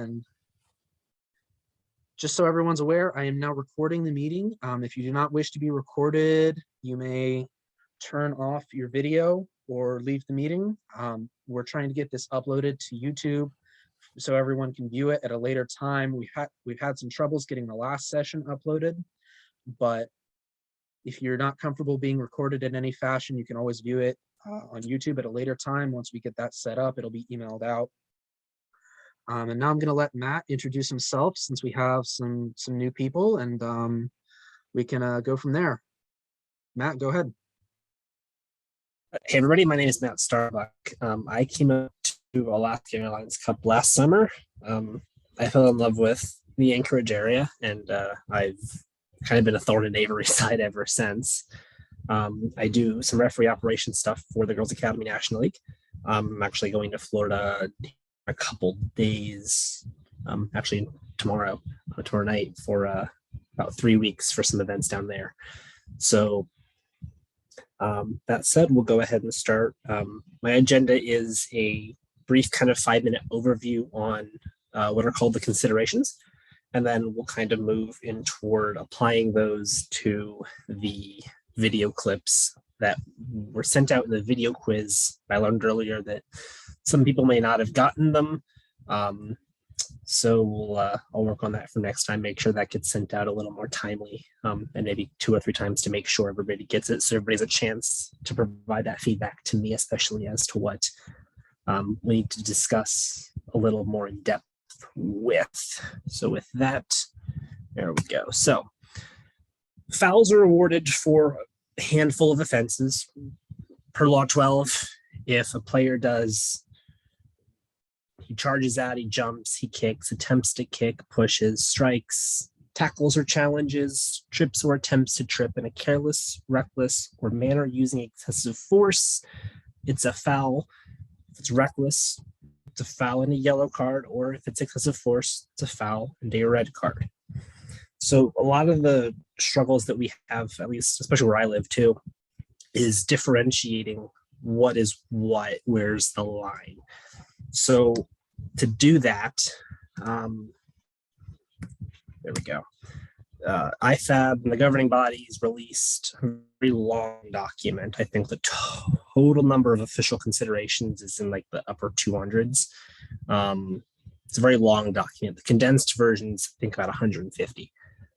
And just so everyone's aware, I am now recording the meeting. If you do not wish to be recorded, you may turn off your video or leave the meeting. We're trying to get this uploaded to YouTube so everyone can view it at a later time. We've had some troubles getting the last session uploaded, but if you're not comfortable being recorded in any fashion, you can always view it on YouTube at a later time. Once we get that set up, it'll be emailed out. And now I'm going to let Matt introduce himself, since we have some new people, and we can go from there. Matt, go ahead. Hey everybody, my name is Matt Starbuck. I came up to Alaska Airlines Cup last summer. I fell in love with the Anchorage area, and I've kind of been a thorn in Avery's side ever since. I do some referee operation stuff for the Girls Academy National League. I'm actually going to Florida a couple days, actually tomorrow night for about 3 weeks for some events down there. So that said, we'll go ahead and start. My agenda is a brief kind of 5-minute overview on what are called the considerations, and then we'll kind of move in toward applying those to the video clips that were sent out in the video quiz. I learned earlier that some people may not have gotten them. So I'll work on that for next time, make sure that gets sent out a little more timely, and maybe 2 or 3 times to make sure everybody gets it, so everybody's a chance to provide that feedback to me, especially as to what we need to discuss a little more in depth with. So with that, there we go. So fouls are awarded for a handful of offenses. Per Law 12, if a player does, he charges out, he jumps, he kicks, attempts to kick, pushes, strikes, tackles or challenges, trips or attempts to trip in a careless, reckless, or manner using excessive force, it's a foul. If it's reckless, it's a foul and a yellow card, or if it's excessive force, it's a foul and a red card. So a lot of the struggles that we have, at least especially where I live too, is differentiating what is what, where's the line. So to do that, there we go. IFAB and the governing bodies released a very long document. I think the total number of official considerations is in like the upper 200s. It's a very long document. The condensed versions, I think about 150.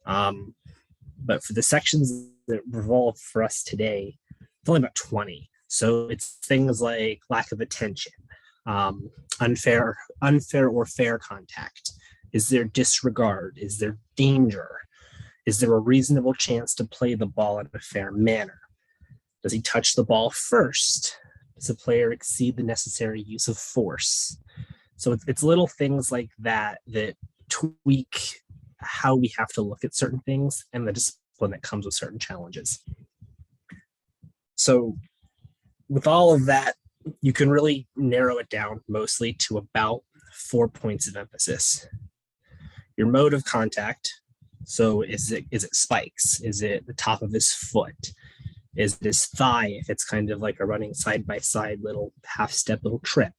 But for the sections that revolve for us today, it's only about 20. So it's things like lack of attention, unfair or fair contact. Is there disregard? Is there danger? Is there a reasonable chance to play the ball in a fair manner? Does he touch the ball first? Does the player exceed the necessary use of force? So it's little things like that that tweak how we have to look at certain things and the discipline that comes with certain challenges. So with all of that, you can really narrow it down mostly to about 4 points of emphasis. Your mode of contact. So is it spikes? Is it the top of his foot? Is it his thigh if it's kind of like a running side-by-side little half-step little trip?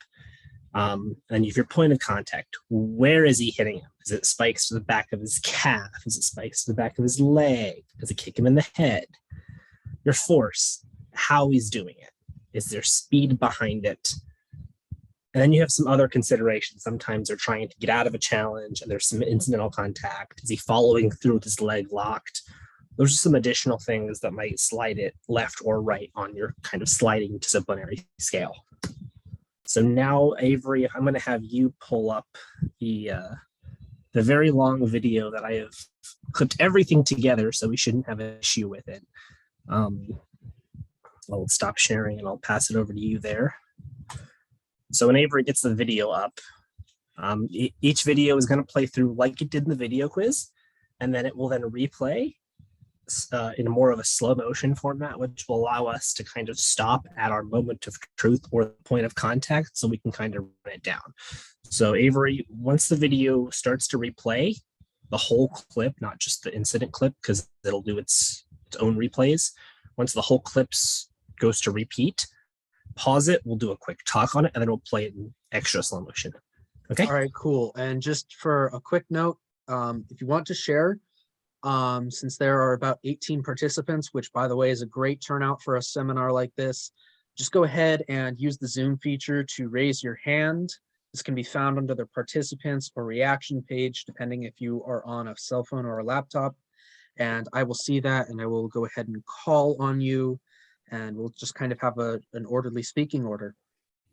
And if your point of contact, where is he hitting him? Is it spikes to the back of his calf? Is it spikes to the back of his leg? Does it kick him in the head? Your force, how he's doing it. Is there speed behind it? And then you have some other considerations. Sometimes they're trying to get out of a challenge and there's some incidental contact. Is he following through with his leg locked? Those are some additional things that might slide it left or right on your kind of sliding disciplinary scale. So now, Avery, I'm going to have you pull up the very long video that I have clipped everything together, so we shouldn't have an issue with it. I'll stop sharing and I'll pass it over to you there. So when Avery gets the video up, each video is going to play through like it did in the video quiz, and then it will then replay in more of a slow motion format, which will allow us to kind of stop at our moment of truth or point of contact so we can kind of run it down. So Avery, once the video starts to replay, the whole clip, not just the incident clip, because it'll do its own replays. Once the whole clips goes to repeat, pause it, we'll do a quick talk on it, and then we'll play it in extra slow motion. Okay. All right, cool. And just for a quick note, if you want to share, since there are about 18 participants, which by the way is a great turnout for a seminar like this, just go ahead and use the Zoom feature to raise your hand. This can be found under the participants or reaction page, depending if you are on a cell phone or a laptop. And I will see that and I will go ahead and call on you, and we'll just kind of have an orderly speaking order.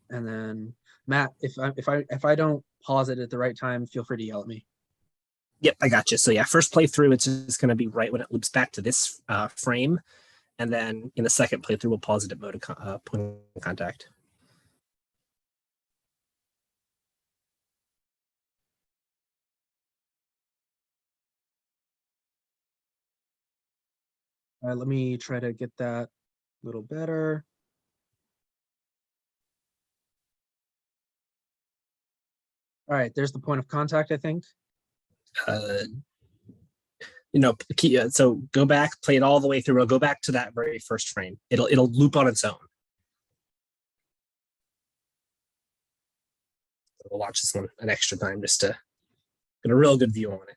And then Matt, if I don't pause it at the right time, feel free to yell at me. Yep, I got you. So yeah, first playthrough, it's just going to be right when it loops back to this frame. And then in the second playthrough, we'll pause it at mode of point of contact. All right, let me try to get that a little better. All right, there's the point of contact, I think. So go back, play it all the way through. It'll go back to that very first frame. It'll loop on its own. We'll watch this one an extra time just to get a real good view on it.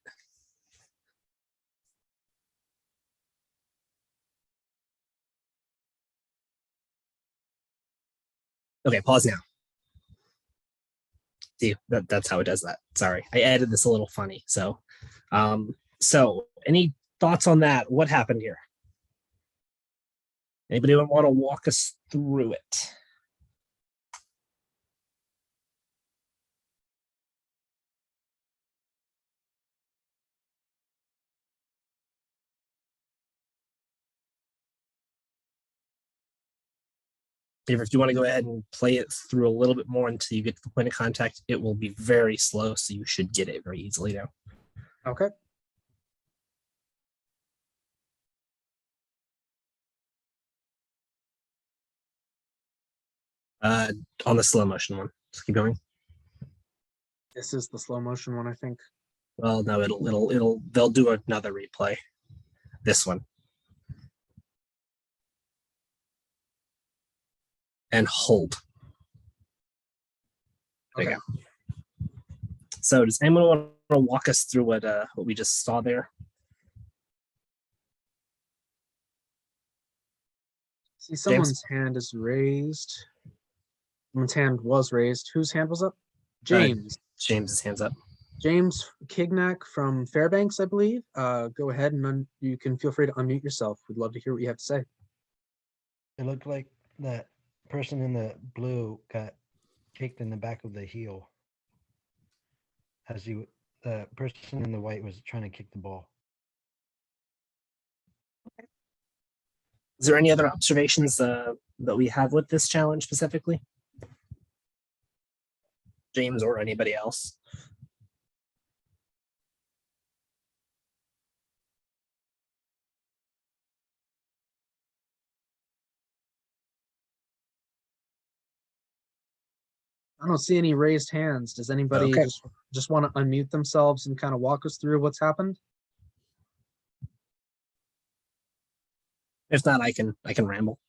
Okay, pause now. See, that's how it does that. Sorry, I added this a little funny. So any thoughts on that? What happened here? Anybody want to walk us through it? If you want to go ahead and play it through a little bit more until you get to the point of contact, it will be very slow, so you should get it very easily now. Okay. On the slow motion one. Just keep going. This is the slow motion one, I think. Well, no, they'll do another replay. This one. And hold. There you go. So does anyone want to walk us through what we just saw there? See, someone's hand is raised. Someone's hand was raised. Whose hand was up? James. James's hand's up. James Kignack from Fairbanks, I believe. Go ahead and you can feel free to unmute yourself. We'd love to hear what you have to say. It looked like that person in the blue got kicked in the back of the heel as the person in the white was trying to kick the ball. Is there any other observations that we have with this challenge specifically? James or anybody else? I don't see any raised hands. Does anybody Okay. just want to unmute themselves and kind of walk us through what's happened? If not, I can ramble.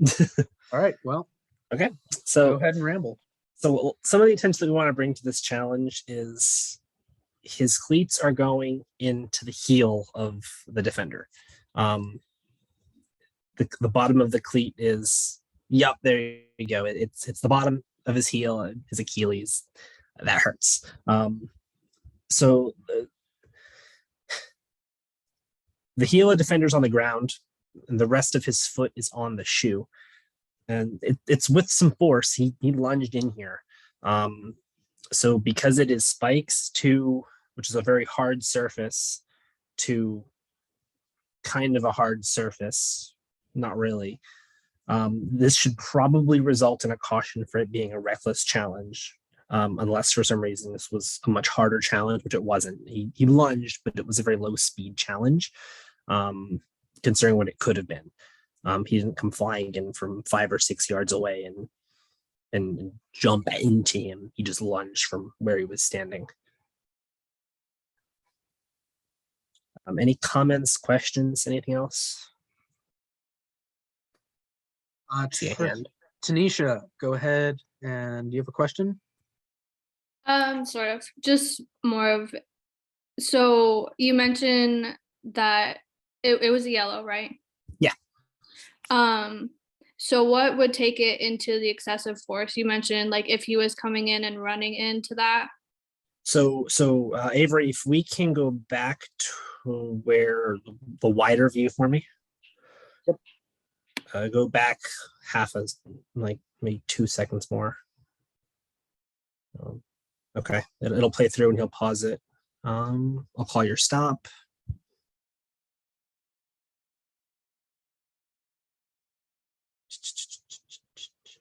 All right, well, Okay. go So ahead and ramble. some of the attention that we want to bring to this challenge is his cleats are going into the heel of the defender. The bottom of the cleat is, yep, there you go. It's the bottom of his heel, his Achilles. That hurts. So the heel of the defender's on the ground, and the rest of his foot is on the shoe. And it's with some force. He lunged in here. So because it is spikes to, which is a very hard surface, to kind of a hard surface, not really. This should probably result in a caution for it being a reckless challenge, unless for some reason this was a much harder challenge, which it wasn't. He lunged, but it was a very low speed challenge, considering what it could have been. He didn't come flying in from 5 or 6 yards away and jump into him. He just lunged from where he was standing. Any comments, questions, anything else? See a hand. Tanisha, go ahead. And do you have a question? Sort of, just more of, so you mentioned that it was a yellow, right? Yeah. So what would take it into the excessive force? You mentioned like if he was coming in and running into that. So Avery, if we can go back to where the wider view for me. Yep. Go back like maybe 2 seconds more. Okay, it'll play through and he'll pause it. I'll call your stop.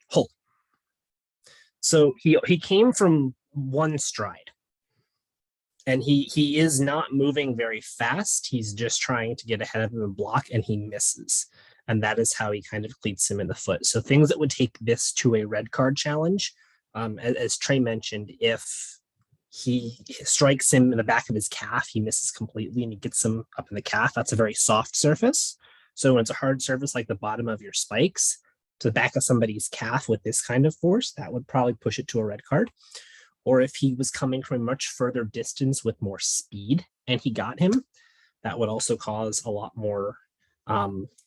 Hold. So he came from one stride. And he is not moving very fast. He's just trying to get ahead of him and block, and he misses. And that is how he kind of cleats him in the foot. So things that would take this to a red card challenge, as Trey mentioned, if he strikes him in the back of his calf, he misses completely, and he gets him up in the calf. That's a very soft surface. So when it's a hard surface like the bottom of your spikes, to the back of somebody's calf with this kind of force, that would probably push it to a red card. Or if he was coming from a much further distance with more speed and he got him, that would also cause a lot more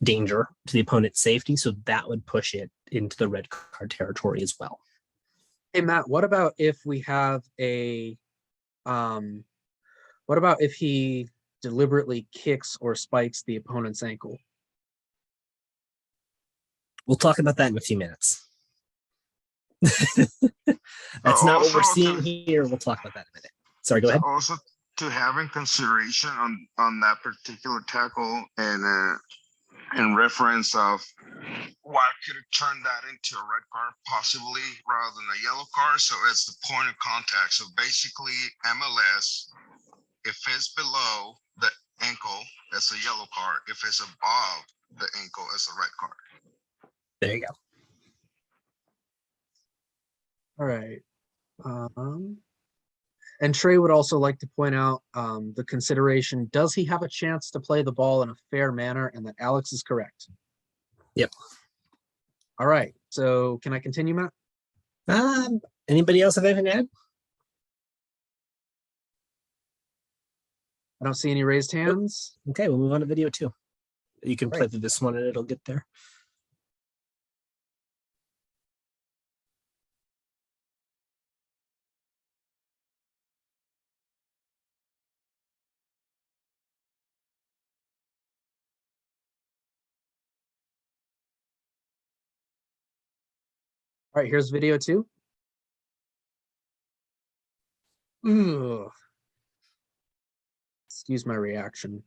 danger to the opponent's safety. So that would push it into the red card territory as well. Hey, Matt, what about if we have what about if he deliberately kicks or spikes the opponent's ankle? We'll talk about that in a few minutes. That's not what we're seeing here. We'll talk about that in a minute. Sorry, go ahead. Also, to have in consideration on that particular tackle and in reference of why could it turn that into a red card possibly rather than a yellow card. So it's the point of contact. So basically MLS, if it's below the ankle, it's a yellow card. If it's above the ankle, it's a red card. There you go. All right. And Trey would also like to point out the consideration, does he have a chance to play the ball in a fair manner? And that Alex is correct. Yep. All right. So can I continue, Matt? Anybody else have anything to add? I don't see any raised hands. Okay, we'll move on to video 2. You can play Right. through this one and it'll get there. All right, here's video 2. Ugh. Excuse my reaction.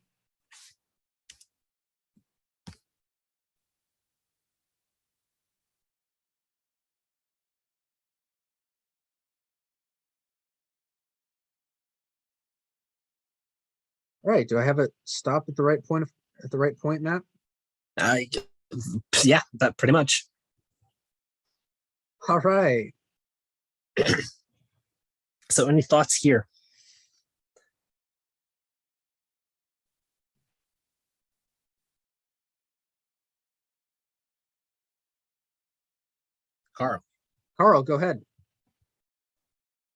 All right, do I have it stop at the right point, Matt? Yeah, that pretty much. All right. So any thoughts here? Carl, go ahead.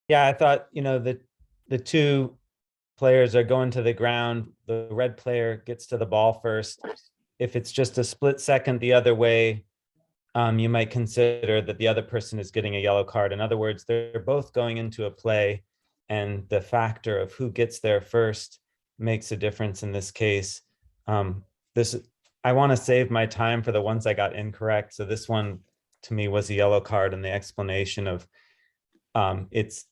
Yeah, I thought, the two players are going to the ground. The red player gets to the ball first. If it's just a split second the other way, you might consider that the other person is getting a yellow card. In other words, they're both going into a play, and the factor of who gets there first makes a difference in this case. I want to save my time for the ones I got incorrect. So this one to me was a yellow card, and the explanation of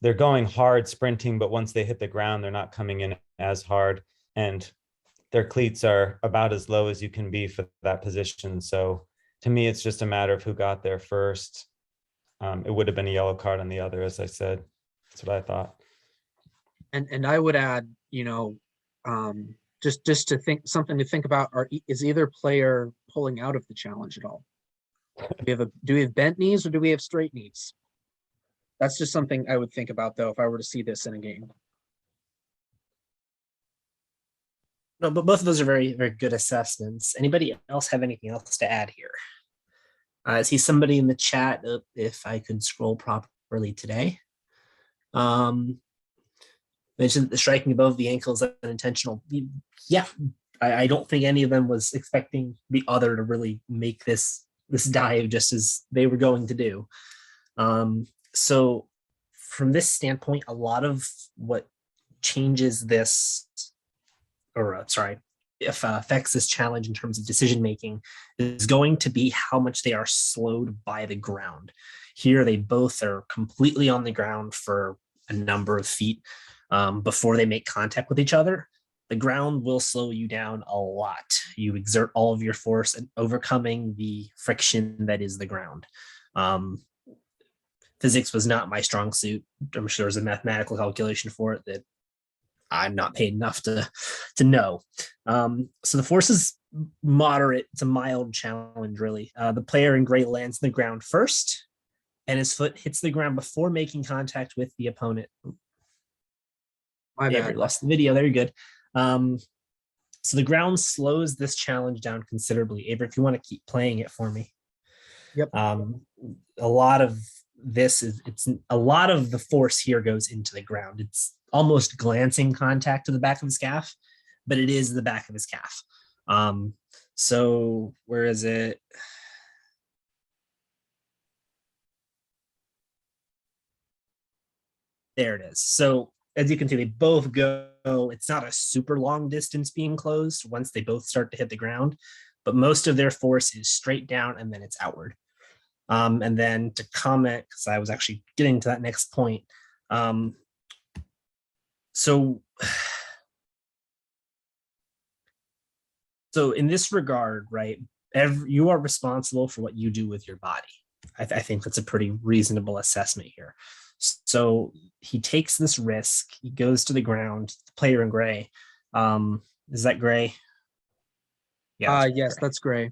they're going hard sprinting, but once they hit the ground, they're not coming in as hard, and their cleats are about as low as you can be for that position. So to me, it's just a matter of who got there first. It would have been a yellow card on the other, as I said. That's what I thought. And I would add, just to think something to think about is either player pulling out of the challenge at all? Do we have bent knees or do we have straight knees? That's just something I would think about though if I were to see this in a game. No, but both of those are very, very good assessments. Anybody else have anything else to add here? I see somebody in the chat, if I could scroll properly today. Mentioned the striking above the ankle is unintentional. Yeah, I don't think any of them was expecting the other to really make this dive just as they were going to do. So from this standpoint, a lot of what changes this, or sorry, if affects this challenge in terms of decision making, is going to be how much they are slowed by the ground. Here, they both are completely on the ground for a number of feet before they make contact with each other. The ground will slow you down a lot. You exert all of your force and overcoming the friction that is the ground. Physics was not my strong suit. I'm sure there's a mathematical calculation for it that I'm not paid enough to know. So the force is moderate. It's a mild challenge, really. The player in gray lands on the ground first, and his foot hits the ground before making contact with the opponent. My Avery bad. lost the video. There, you're good. So the ground slows this challenge down considerably. Avery, if you want to keep playing it for me. Yep. A lot of this is, it's a lot of the force here goes into the ground. It's almost glancing contact to the back of his calf, but it is the back of his calf. So where is it? There it is. So as you can see, they both go, it's not a super long distance being closed once they both start to hit the ground, but most of their force is straight down and then it's outward. And then to comment, because I was actually getting to that next point. So in this regard, right, you are responsible for what you do with your body. I think that's a pretty reasonable assessment here. So he takes this risk. He goes to the ground. The player in gray. Is that gray? Yeah. Yes, that's gray.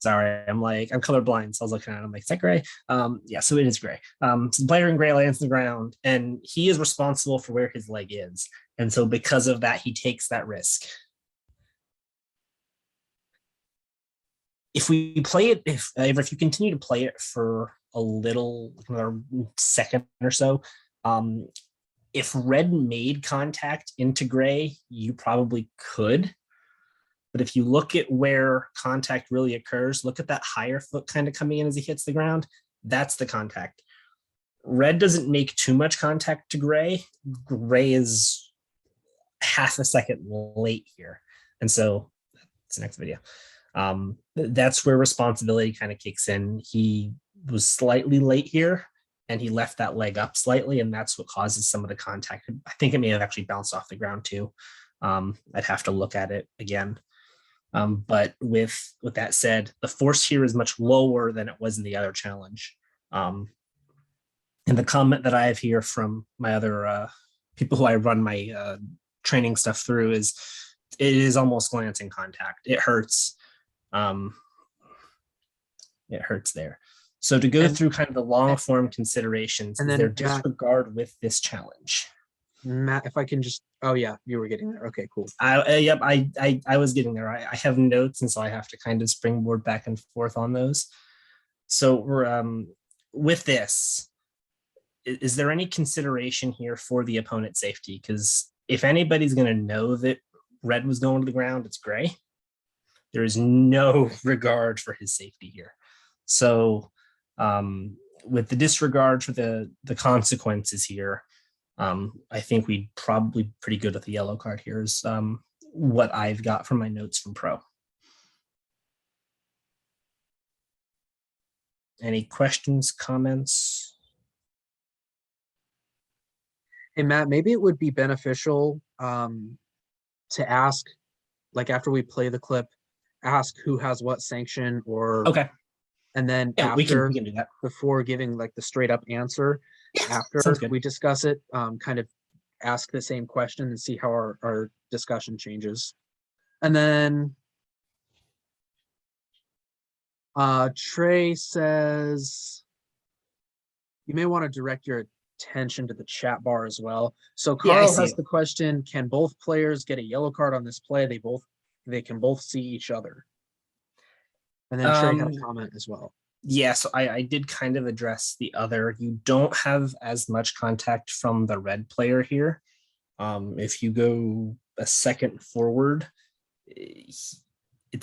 Sorry, I'm colorblind, so I was looking at it. I'm like, is that gray? Yeah, so it is gray. So the player in gray lands on the ground, and he is responsible for where his leg is. And so because of that, he takes that risk. If we play it, if you continue to play it for a little, another second or so, if red made contact into gray, you probably could. But if you look at where contact really occurs, look at that higher foot kind of coming in as he hits the ground. That's the contact. Red doesn't make too much contact to gray. Gray is half a second late here. And so it's the next video. That's where responsibility kind of kicks in. He was slightly late here and he left that leg up slightly, and that's what causes some of the contact. I think it may have actually bounced off the ground too. I'd have to look at it again. But with that said, the force here is much lower than it was in the other challenge. And the comment that I have here from my other people who I run my training stuff through is, it is almost glancing contact. It hurts. It hurts there. So to go through kind of the long form considerations, and then their disregard with this challenge. Matt, if I can just, oh yeah, you were getting there. Okay, cool. Yep, I was getting there. I have notes, and so I have to kind of springboard back and forth on those. So we're with this, is there any consideration here for the opponent's safety? Because if anybody's going to know that red was going to the ground, it's gray. There is no regard for his safety here. So with the disregard for the consequences here, I think we'd probably pretty good with the yellow card here is what I've got from my notes from Pro. Any questions, comments? Hey, Matt, maybe it would be beneficial to ask, like after we play the clip, ask who has what sanction, or okay. And then Yeah, after, we can do that. before giving like the straight up answer, after we discuss it, kind of ask the same question and see how our discussion changes. And then Trey says, you may want to direct your attention to the chat bar as well. So Carl has the question, can both players get a yellow card on this play? They can both see each other. And then Trey had a comment as well. Yeah, so I did kind of address the other. You don't have as much contact from the red player here. If you go a second forward, it's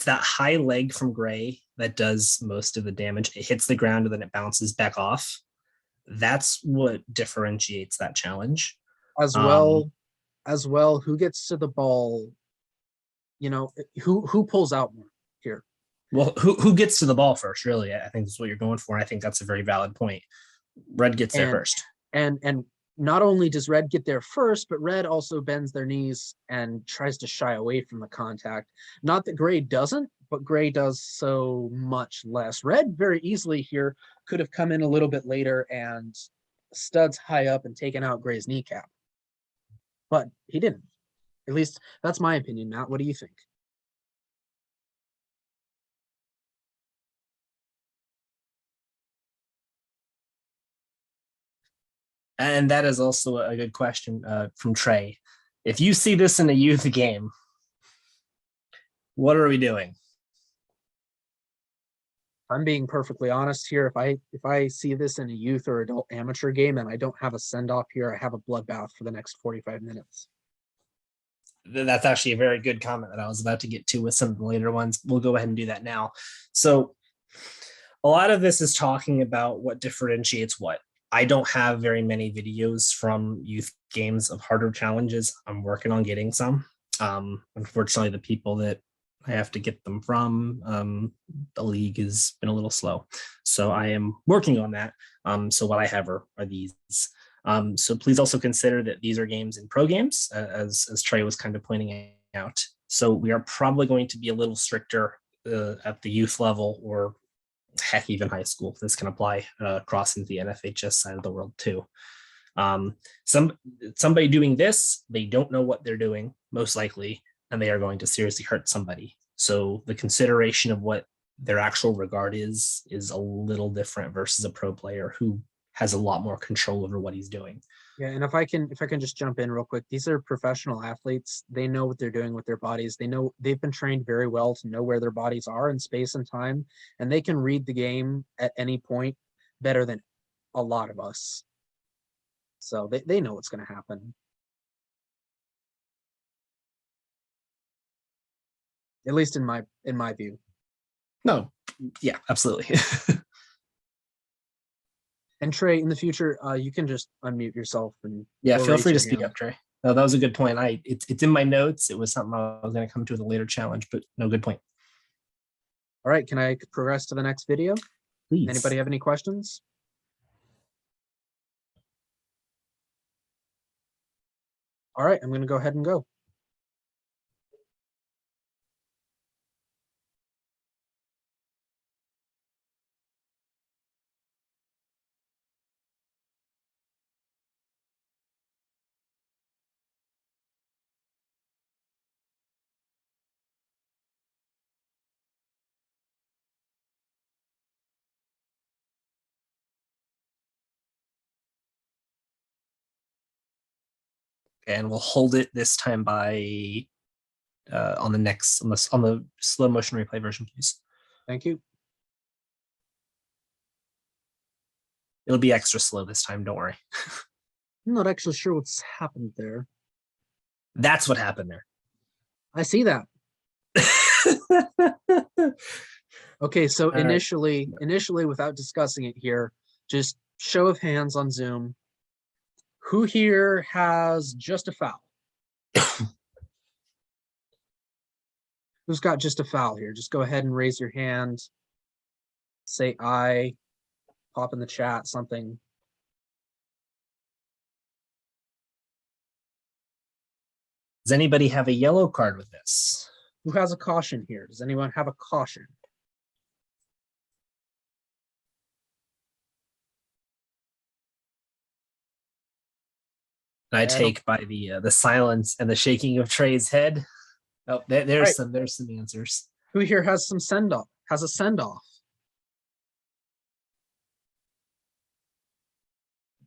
that high leg from gray that does most of the damage. It hits the ground and then it bounces back off. That's what differentiates that challenge. As Um, well, who gets to the ball? Who pulls out more here? well, who gets to the ball first? Really, I think that's what you're going for. I think that's a very valid point. Red gets there And first. and not only does red get there first, but red also bends their knees and tries to shy away from the contact. Not that gray doesn't, but gray does so much less. Red very easily here could have come in a little bit later and studs high up and taken out gray's kneecap, but he didn't. At least that's my opinion. Matt, what do you think? And that is also a good question from Trey. If you see this in a youth game, what are we doing? I'm being perfectly honest here. If I see this in a youth or adult amateur game and I don't have a send off here, I have a bloodbath for the next 45 minutes. That's actually a very good comment that I was about to get to with some of the later ones. We'll go ahead and do that now. So a lot of this is talking about what differentiates what. I don't have very many videos from youth games of harder challenges. I'm working on getting some. Unfortunately, the people that I have to get them from, the league has been a little slow. So I am working on that. So what I have are these. So please also consider that these are games in pro games, as Trey was kind of pointing out. So we are probably going to be a little stricter at the youth level, or heck, even high school. This can apply across into the NFHS side of the world too. Somebody doing this, they don't know what they're doing, most likely, and they are going to seriously hurt somebody. So the consideration of what their actual regard is a little different versus a pro player who has a lot more control over what he's doing. Yeah, and if I can just jump in real quick, these are professional athletes. They know what they're doing with their bodies. They know they've been trained very well to know where their bodies are in space and time, and they can read the game at any point better than a lot of us. So they know what's going to happen. At least in my view. No, yeah, absolutely. And Trey, in the future, you can just unmute yourself and Yeah, feel raise free to your speak hand. up, Trey. No, that was a good point. It's in my notes. It was something I was going to come to with a later challenge, but no, good point. All right, can I progress to the next video? Please. Anybody have any questions? All right, I'm going to go ahead and go. And we'll hold it this time by on the slow motion replay version, please. Thank you. It'll be extra slow this time. Don't worry. I'm not actually sure what's happened there. That's what happened there. I see that. Okay, so All right. initially, without discussing it here, just show of hands on Zoom. Who here has just a foul? Who's got just a foul here? Just go ahead and raise your hand. Say aye. Pop in the chat something. Does anybody have a yellow card with this? Who has a caution here? Does anyone have a caution? And I take by the silence and the shaking of Trey's head. Oh, there's Right. some answers. Who here has some send off? Has a send off?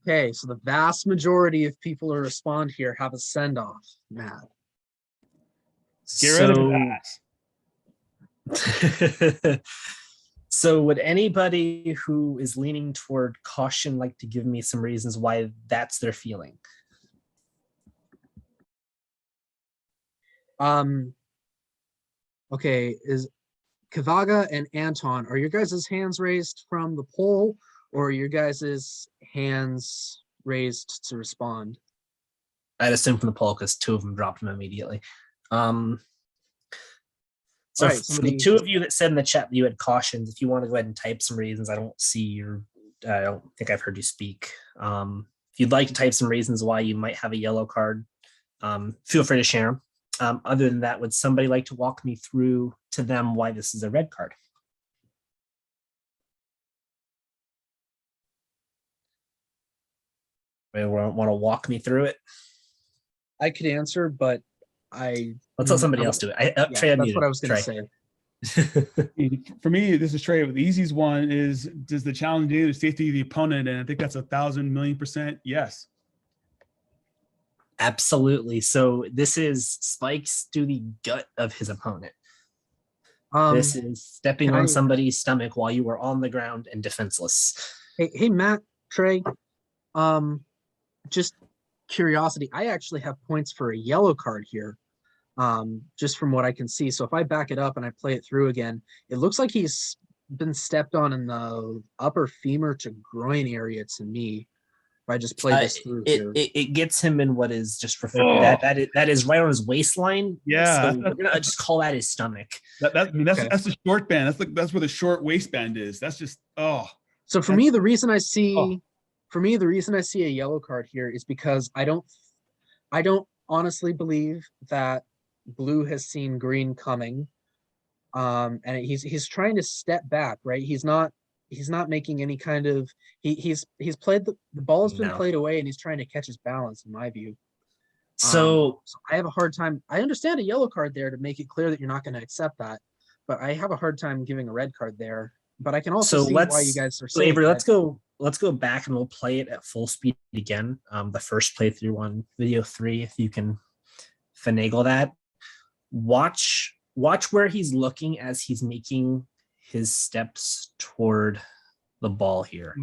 Okay, so the vast majority of people who respond here have a send off. Matt. Get rid of that. So would anybody who is leaning toward caution like to give me some reasons why that's their feeling? Okay, is Kavaga and Anton, are your guys' hands raised from the poll, or are your guys' hands raised to respond? I'd assume from the poll because two of them dropped them immediately. So All right, for the two of you that said in the chat that you had cautions, if you want to go ahead and type some reasons, I don't think I've heard you speak. If you'd like to type some reasons why you might have a yellow card, feel free to share them. Other than that, would somebody like to walk me through to them why this is a red card? Want to walk me through it? I could answer, but let's let somebody else do it. Trey, that's what I was going to say. For me, this is Trey. The easiest one is, does the challenge do the safety of the opponent? And I think that's 1,000,000,000% yes. Absolutely. So this is spikes to the gut of his opponent. This is stepping on somebody's stomach while you are on the ground and defenseless. Hey, Matt, Trey, just curiosity. I actually have points for a yellow card here, just from what I can see. So if I back it up and I play it through again, it looks like he's been stepped on in the upper femur to groin area to me. If I just play this through here. It gets him in what is just that is right on his waistline. Yeah, so we're gonna just call that his stomach. That's the short band. That's where the short waistband is. That's just So for me, the reason I see a yellow card here is because I don't honestly believe that blue has seen green coming. And he's trying to step back, right? He's not making any kind of he's played the ball has been played away and he's trying to catch his balance, in my view. So I have a hard time. I understand a yellow card there to make it clear that you're not going to accept that, but I have a hard time giving a red card there. But I can also see why you guys are saying. Avery, let's go back and we'll play it at full speed again. The first playthrough on video 3, if you can finagle that. Watch where he's looking as he's making his steps toward the ball here.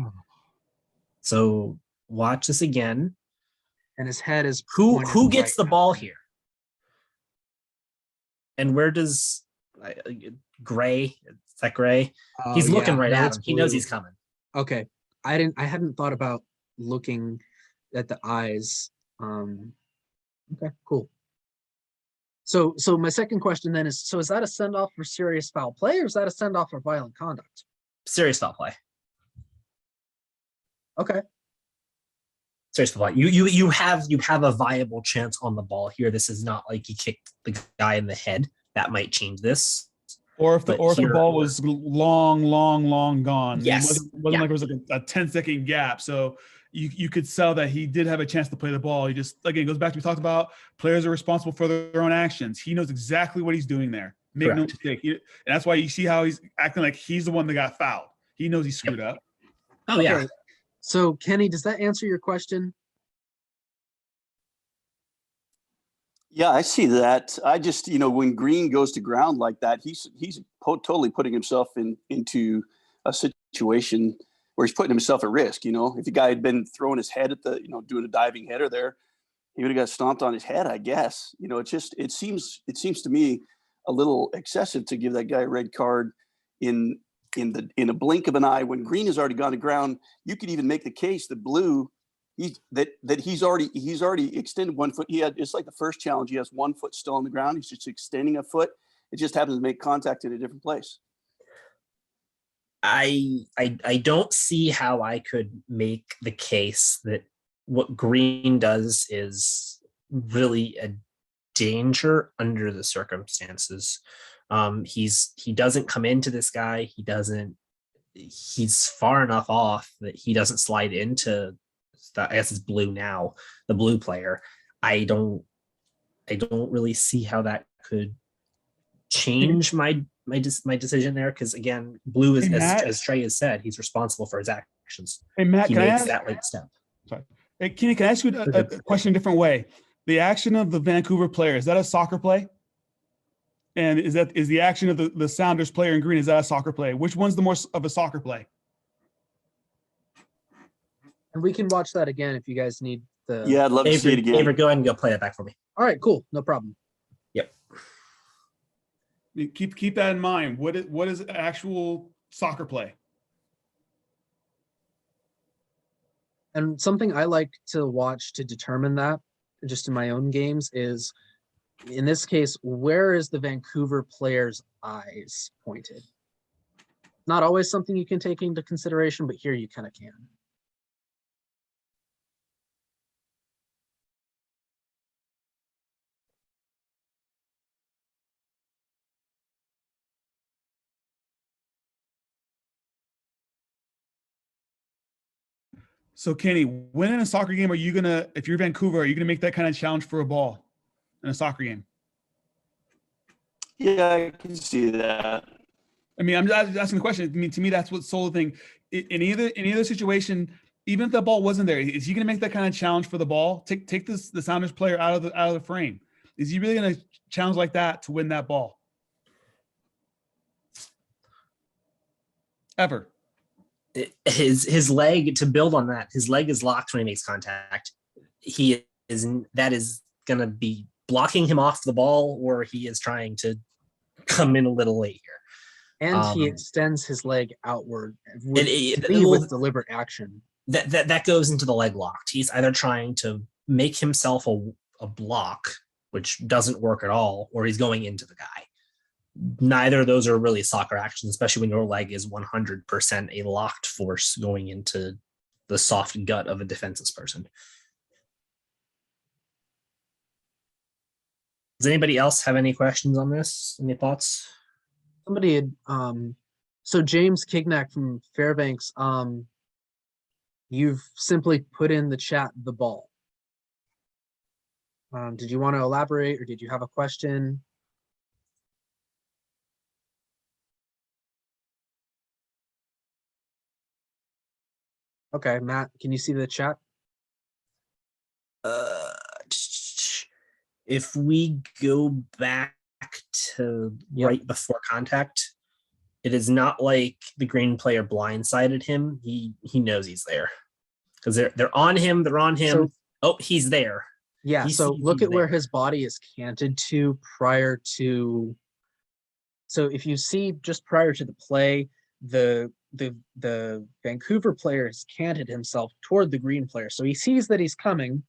So watch this again. And his head is who gets the ball here? And where does Gray? Is that Gray? He's looking right at him. He knows he's coming. Okay. I hadn't thought about looking at the eyes. Okay, cool. So my second question then is, so is that a send-off for serious foul play, or is that a send-off for violent conduct? Serious foul play. Okay. Serious foul play. You have a viable chance on the ball here. This is not like he kicked the guy in the head. That might change this. Or if the ball was long gone. Yes. It wasn't like it was like a 10-second gap. So you could sell that he did have a chance to play the ball. He just, again, it goes back to what we talked about. Players are responsible for their own actions. He knows exactly what he's doing there. Make no mistake. And that's why you see how he's acting like he's the one that got fouled. He knows he screwed up. Oh, yeah. Okay. So, Kenny, does that answer your question? Yeah, I see that. I just, when Green goes to ground like that, he's totally putting himself into a situation where he's putting himself at risk. If the guy had been throwing his head at doing a diving header there, he would have got stomped on his head, I guess. It seems to me a little excessive to give that guy a red card in a blink of an eye when Green has already gone to ground. You could even make the case that Blue, he's already extended 1 foot. It's like the first challenge. He has 1 foot still on the ground. He's just extending a foot. It just happens to make contact in a different place. I don't see how I could make the case that what Green does is really a danger under the circumstances. He doesn't come into this guy. He's far enough off that he doesn't slide into, I guess it's Blue now, the blue player. I don't really see how that could change my decision there, because again, Blue is, as Trey has said, he's responsible for his actions. Hey Matt, he makes that late step. Sorry. Hey Kenny, can I ask you a question a different way? The action of the Vancouver player, is that a soccer play? And is the action of the Sounders player in green, is that a soccer play? Which one's the more of a soccer play? And we can watch that again if you guys need the. Yeah, I'd love to see it again. Avery, go ahead and go play that back for me. All right, cool. No problem. Yep. Keep that in mind. What is actual soccer play? And something I like to watch to determine that, just in my own games, is in this case, where is the Vancouver player's eyes pointed? Not always something you can take into consideration, but here you kind of can. So Kenny, when in a soccer game if you're Vancouver, are you gonna make that kind of challenge for a ball in a soccer game? Yeah, I can see that. I mean, I'm just asking the question. I mean, to me, that's what solo thing. In any other situation, even if the ball wasn't there, is he gonna make that kind of challenge for the ball? Take the Sounders player out of the frame. Is he really gonna challenge like that to win that ball? Ever? His leg, to build on that, his leg is locked when he makes contact. That is going to be blocking him off the ball, or he is trying to come in a little late here. And he extends his leg outward with deliberate action. That goes into the leg locked. He's either trying to make himself a block, which doesn't work at all, or he's going into the guy. Neither of those are really soccer actions, especially when your leg is 100% a locked force going into the soft gut of a defenseless person. Does anybody else have any questions on this? Any thoughts? Somebody had, so James Kignack from Fairbanks, you've simply put in the chat the ball. Did you want to elaborate, or did you have a question? Okay, Matt, can you see the chat? If we go back to right before contact, it is not like the green player blindsided him. He knows he's there because they're on him. They're on him. So, he's there. Yeah. So look at where his body is canted to prior to. So if you see just prior to the play, the Vancouver player has canted himself toward the green player. So he sees that he's coming.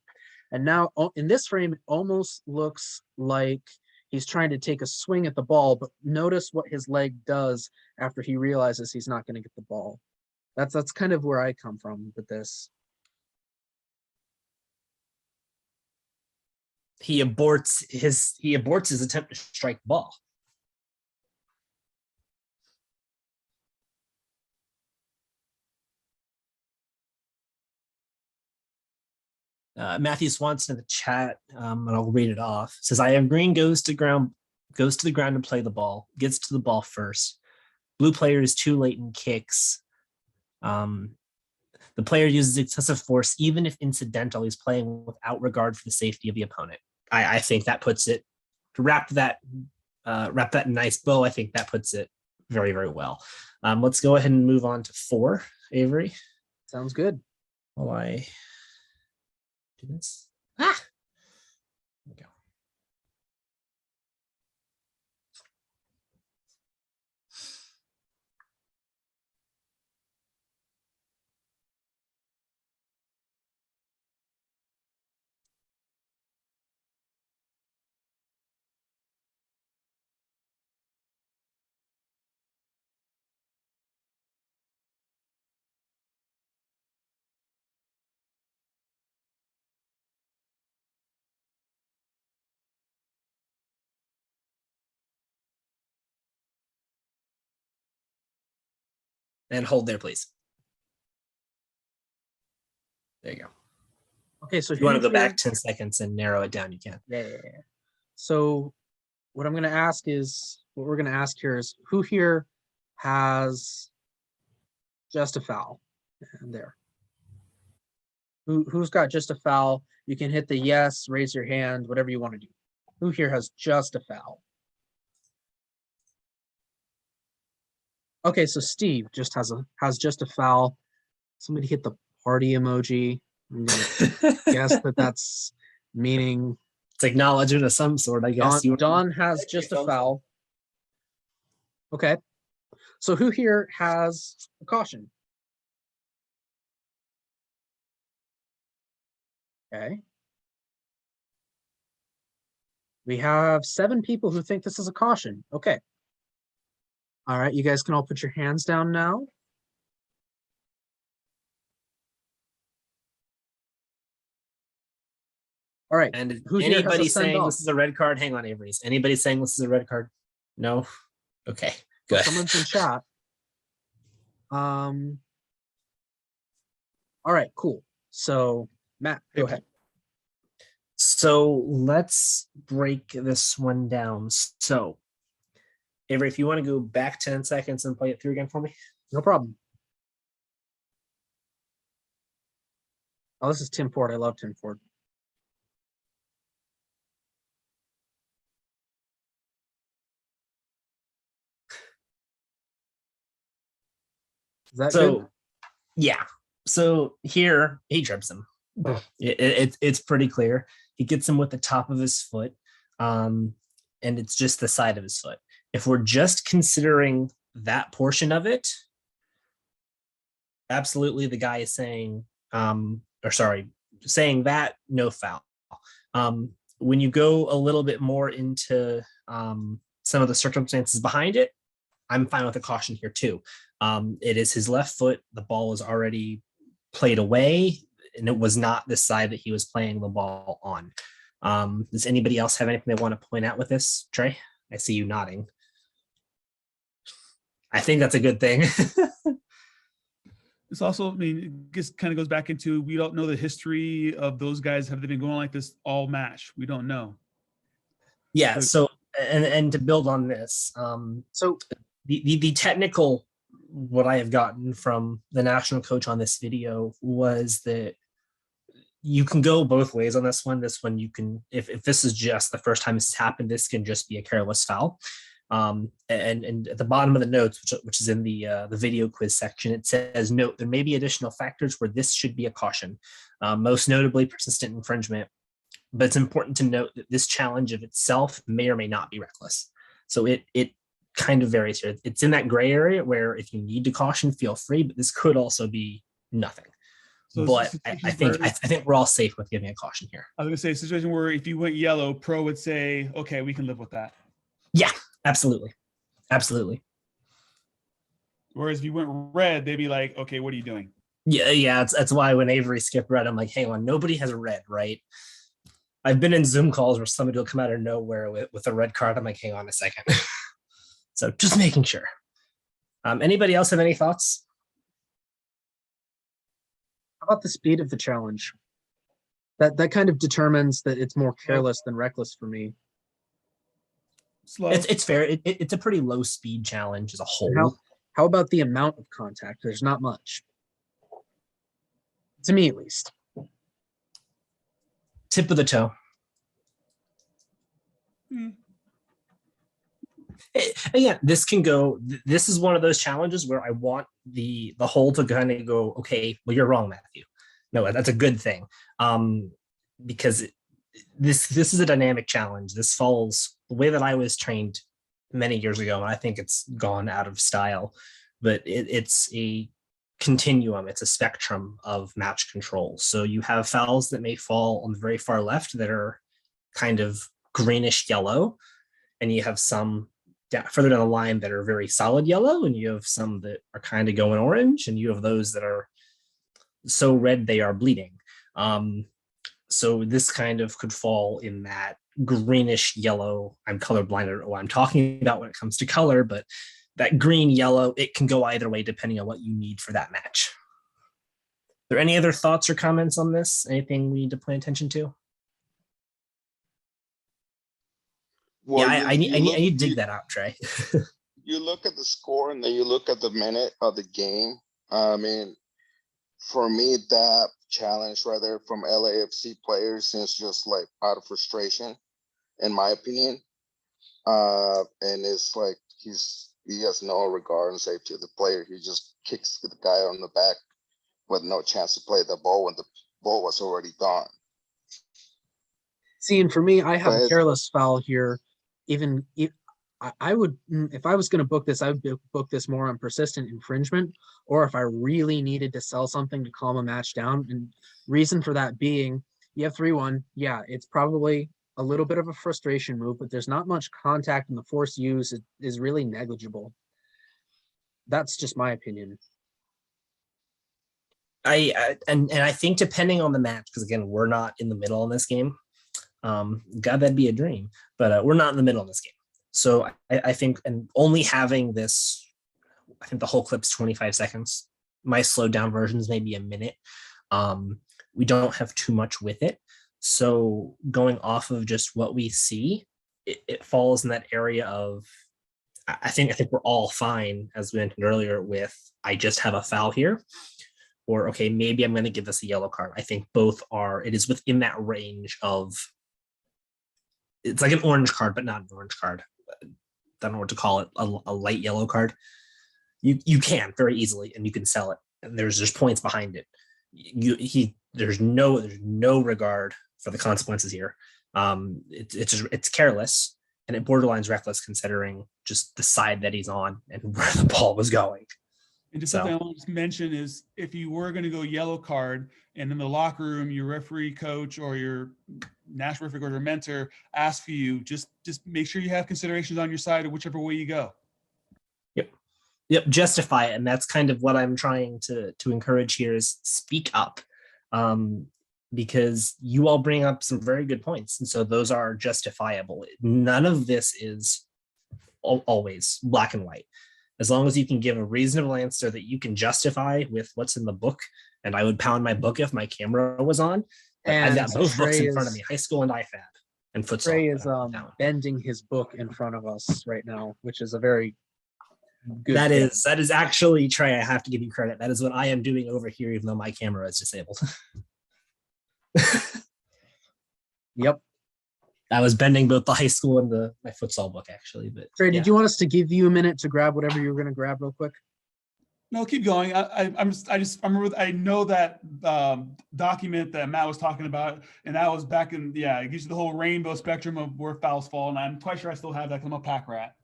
And now in this frame, it almost looks like he's trying to take a swing at the ball, but notice what his leg does after he realizes he's not going to get the ball. That's kind of where I come from with this. He aborts his attempt to strike the ball. Matthew Swanson in the chat, and I'll read it off. Says, I have green goes to the ground to play the ball, gets to the ball first. Blue player is too late and kicks. The player uses excessive force, even if incidental. He's playing without regard for the safety of the opponent. I think that puts it, to wrap that nice bow, I think that puts it very, very well. Let's go ahead and move on to 4, Avery. Sounds good. While I do this. There we go. And hold there, please. There you go. Okay, so if you want to go back 10 seconds and narrow it down, you can. Yeah. So what we're going to ask here is, who here has just a foul? And there. Who's got just a foul? You can hit the yes, raise your hand, whatever you want to do. Who here has just a foul? Okay, so Steve just has just a foul. Somebody hit the party emoji. I'm gonna guess that that's meaning It's acknowledgement of some sort, I guess. Don has just a foul. Okay. So who here has a caution? Okay. We have 7 people who think this is a caution. Okay. All right, you guys can all put your hands down now. All right. And Who here has a anybody send saying off? this is a red card? Hang on, Avery. Is anybody saying this is a red card? No. Okay. Well, Good. someone's in chat. All right, cool. So Matt, go ahead. So let's break this one down. So, Avery, if you want to go back 10 seconds and play it through again for me. No problem. Oh, this is Tim Ford. I love Tim Ford. Is that So, good? yeah. So here he trips him. It's pretty clear. He gets him with the top of his foot, and it's just the side of his foot. If we're just considering that portion of it, absolutely the guy is saying, saying that no foul. When you go a little bit more into some of the circumstances behind it, I'm fine with a caution here too. It is his left foot. The ball is already played away, and it was not the side that he was playing the ball on. Does anybody else have anything they want to point out with this, Trey? I see you nodding. I think that's a good thing. This also, I mean, it just kind of goes back into, we don't know the history of those guys. Have they been going like this all match? We don't know. Yeah. So, and to build on this, So the technical, what I have gotten from the national coach on this video was that you can go both ways on this one. This one, you can, if this is just the first time this has happened, this can just be a careless foul. And at the bottom of the notes, which is in the video quiz section, it says, note, there may be additional factors where this should be a caution, most notably persistent infringement. But it's important to note that this challenge of itself may or may not be reckless. So it kind of varies here. It's in that gray area where if you need to caution, feel free, but this could also be nothing. So but I think we're all safe with giving a caution here. I was gonna say a situation where if you went yellow, pro would say, okay, we can live with that. Yeah, absolutely. Absolutely. Whereas if you went red, they'd be like, okay, what are you doing? Yeah. That's why when Avery skipped red, I'm like, hang on, nobody has a red, right? I've been in Zoom calls where somebody will come out of nowhere with a red card. I'm like, hang on a second. So just making sure. Anybody else have any thoughts? how about the speed of the challenge? That kind of determines that it's more careless than reckless for me. Slow. It's fair. It's a pretty low speed challenge as a whole. How about the amount of contact? There's not much. To me, at least. Tip of the toe. Again, this can go. This is one of those challenges where I want the whole to kind of go, okay, well, you're wrong, Matthew. No, that's a good thing, because this is a dynamic challenge. This follows the way that I was trained many years ago, and I think it's gone out of style. But it's a continuum. It's a spectrum of match control. So you have fouls that may fall on the very far left that are kind of greenish yellow, and you have some further down the line that are very solid yellow, and you have some that are kind of going orange, and you have those that are so red they are bleeding. So this kind of could fall in that greenish yellow. I'm colorblind. I don't know what I'm talking about when it comes to color, but that green yellow, it can go either way depending on what you need for that match. Are there any other thoughts or comments on this? Anything we need to pay attention to? Well, yeah, I need to dig that out, Trey. You look at the score and then you look at the minute of the game. I mean, for me, that challenge right there from LAFC players seems just like out of frustration, in my opinion. And it's like he's he has no regard and safety of the player. He just kicks the guy on the back with no chance to play the ball when the ball was already gone. See, and for me, I have a But careless foul here. Even if I would, if I was going to book this, I would book this more on persistent infringement, or if I really needed to sell something to calm a match down. And reason for that being, you have 3-1. Yeah, it's probably a little bit of a frustration move, but there's not much contact, and the force used is really negligible. That's just my opinion. And I think depending on the match, because again, we're not in the middle in this game. God, that'd be a dream, but we're not in the middle of this game. So I think, and only having this, I think the whole clip's 25 seconds. My slowed down versions maybe a minute. We don't have too much with it. So going off of just what we see, it falls in that area of, I think we're all fine, as we mentioned earlier, with I just have a foul here. Or, okay, maybe I'm going to give this a yellow card. I think both are, it is within that range of, it's like an orange card, but not an orange card. I don't know what to call it, a light yellow card. You can very easily, and you can sell it. And there's just points behind it. There's no regard for the consequences here. It's careless, and it borderlines reckless considering just the side that he's on and where the ball was going. And just something I want to mention is if you were going to go yellow card and in the locker room, your referee coach or your national referee or your mentor asks for you, just make sure you have considerations on your side of whichever way you go. Yep, justify it. And that's kind of what I'm trying to encourage here is speak up. Because you all bring up some very good points. And so those are justifiable. None of this is always black and white. As long as you can give a reasonable answer that you can justify with what's in the book, and I would pound my book if my camera was on. I've got both books in front of me, high school and IFAB and futsal. Trey is bending his book in front of us right now, which is a very good that thing. That is actually, Trey, I have to give you credit. That is what I am doing over here, even though my camera is disabled. Yep. I was bending both the high school and my futsal book, actually. But Trey, did you want us to give you a minute to grab whatever you were going to grab real quick? No, keep going. I remember, I know that document that Matt was talking about, and that was back in, it gives you the whole rainbow spectrum of where fouls fall, and I'm quite sure I still have that because I'm a pack rat.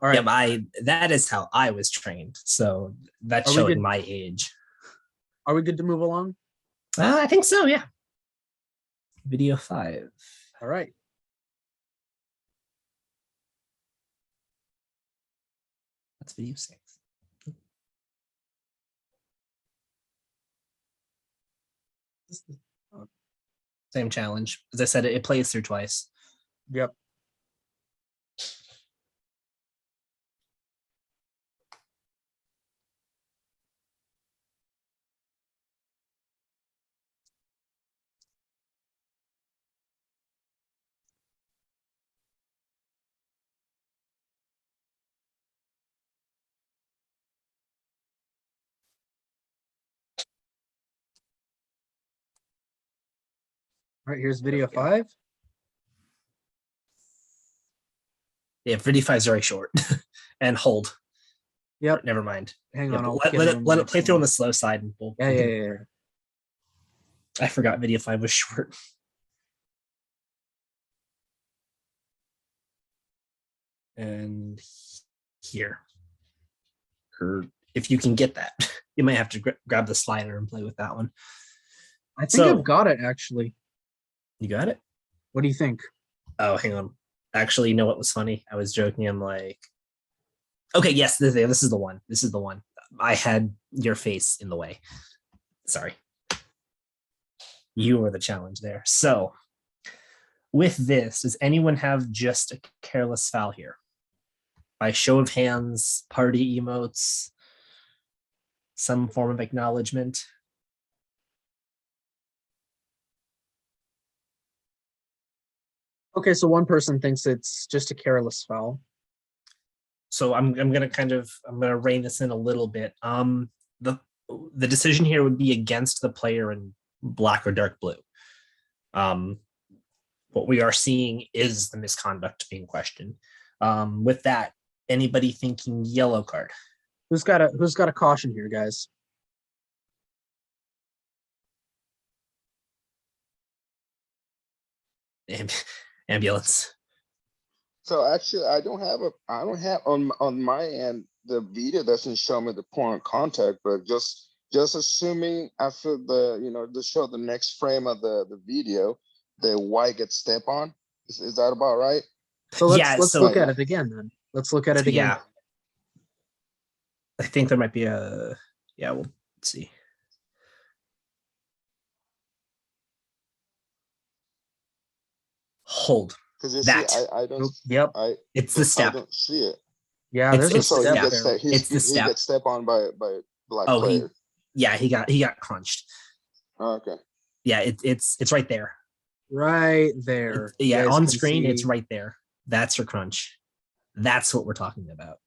All right. Yeah, that is how I was trained. So that's showing my age. Are we good to move along? I think so, yeah. Video 5. All right. That's video 6. Same challenge. As I said, it plays through twice. Yep. All right, here's video 5. Yeah, video 5 is very short. And hold. Yep. Never mind. Hang on. Let it play through on the slow side. And Yeah. I forgot video 5 was short. And here. Or if you can get that, you might have to grab the slider and play with that one. I think I've got it, actually. You got it? What do you think? Oh, hang on. Actually, you know what was funny? I was joking. I'm like, okay, yes, this is the one. This is the one. I had your face in the way. Sorry. You were the challenge there. So with this, does anyone have just a careless foul here? By show of hands, party emotes, some form of acknowledgement. Okay, so one person thinks it's just a careless foul. So I'm gonna rein this in a little bit. The decision here would be against the player in black or dark blue. What we are seeing is the misconduct being questioned. With that, Anybody thinking yellow card? Who's got a caution here, guys? Ambulance. So actually, I don't have on my end, the video doesn't show me the point of contact, but just assuming after to show the next frame of the video, the white gets step on. Is that about right? So let's Yeah, let's so- look at it again then. Let's look at it again. Yeah. I think there might be we'll see. Hold. Because you That. see, I don't. Yep. It's the I step. don't see it. Yeah, It's- there's a it's the So he step gets there. It's the he step. gets step on by black Oh, player. he got crunched. Oh, okay. Yeah, it's right there. Right there. You Yeah, guys on can screen, it's see- right there. That's your crunch. That's what we're talking about.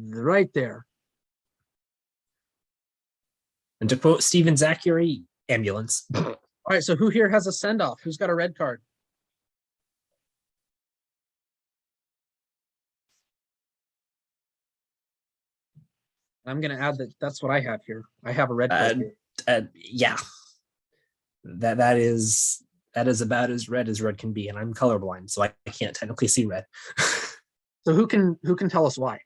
right there. And to quote Steven Zachary, ambulance. All right, so who here has a send off? Who's got a red card? I'm gonna add that's what I have here. I have a red card. here. Yeah, that is about as red can be, and I'm colorblind, so I can't technically see red. So who can tell us why?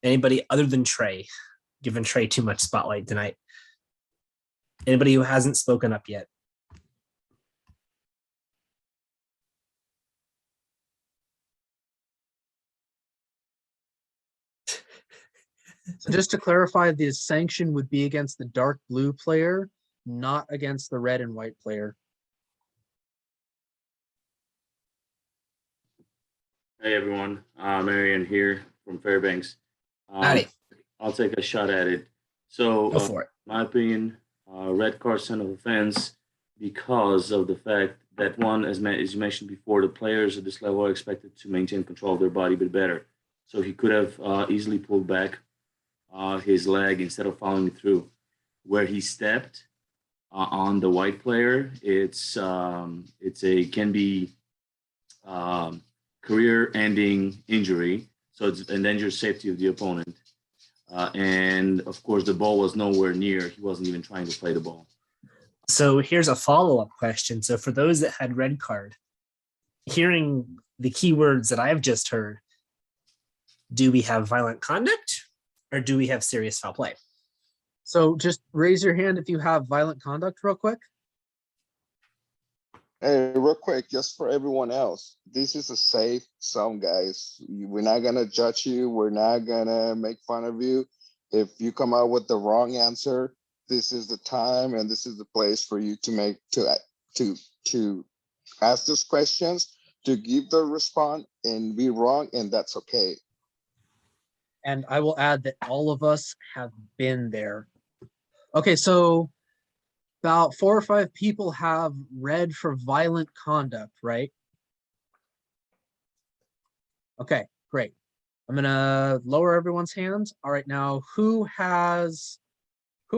Anybody other than Trey? Giving Trey too much spotlight tonight. Anybody who hasn't spoken up yet? So just to clarify, the sanction would be against the dark blue player, not against the red and white player. Hey everyone, Marion here from Fairbanks. Howdy. I'll take a shot at it. So, Go for it. my opinion, red card son of offense because of the fact that one, as you mentioned before, the players at this level are expected to maintain control of their body a bit better. So he could have easily pulled back his leg instead of following through. Where he stepped on the white player, can be career-ending injury, so it endangers safety of the opponent. And of course, the ball was nowhere near. He wasn't even trying to play the ball. So here's a follow-up question. So for those that had red card, hearing the keywords that I've just heard, do we have violent conduct or do we have serious foul play? So just raise your hand if you have violent conduct real quick. Hey, real quick, just for everyone else, this is a safe zone, guys. We're not gonna judge you. We're not gonna make fun of you. If you come out with the wrong answer, this is the time and this is the place for you to ask those questions, to give the response and be wrong, and that's okay. And I will add that all of us have been there. Okay, so about 4 or 5 people have red for violent conduct, right? Okay, great. I'm gonna lower everyone's hands. All right, now who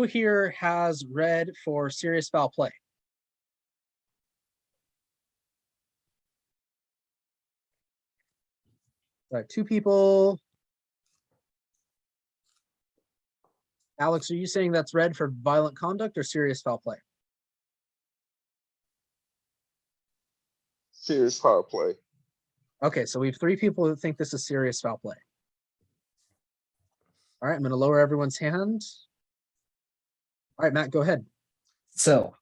here has red for serious foul play? All right, 2 people. Alex, are you saying that's red for violent conduct or serious foul play? Serious foul play. Okay, so we have 3 people who think this is serious foul play. All right, I'm gonna lower everyone's hand. All right, Matt, go ahead. So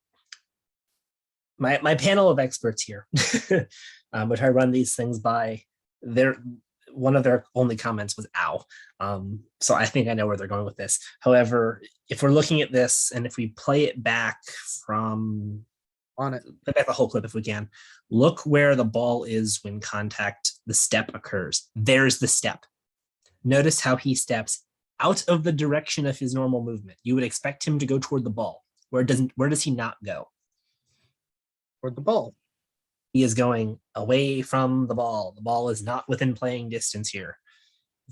my panel of experts here, which I run these things by, one of their only comments was "ow." So I think I know where they're going with this. However, if we're looking at this and if we play it back from On it. play back the whole clip if we can, look where the ball is when the step occurs. There's the step. Notice how he steps out of the direction of his normal movement. You would expect him to go toward the ball. Where does he not go? Toward the ball. He is going away from the ball. The ball is not within playing distance here.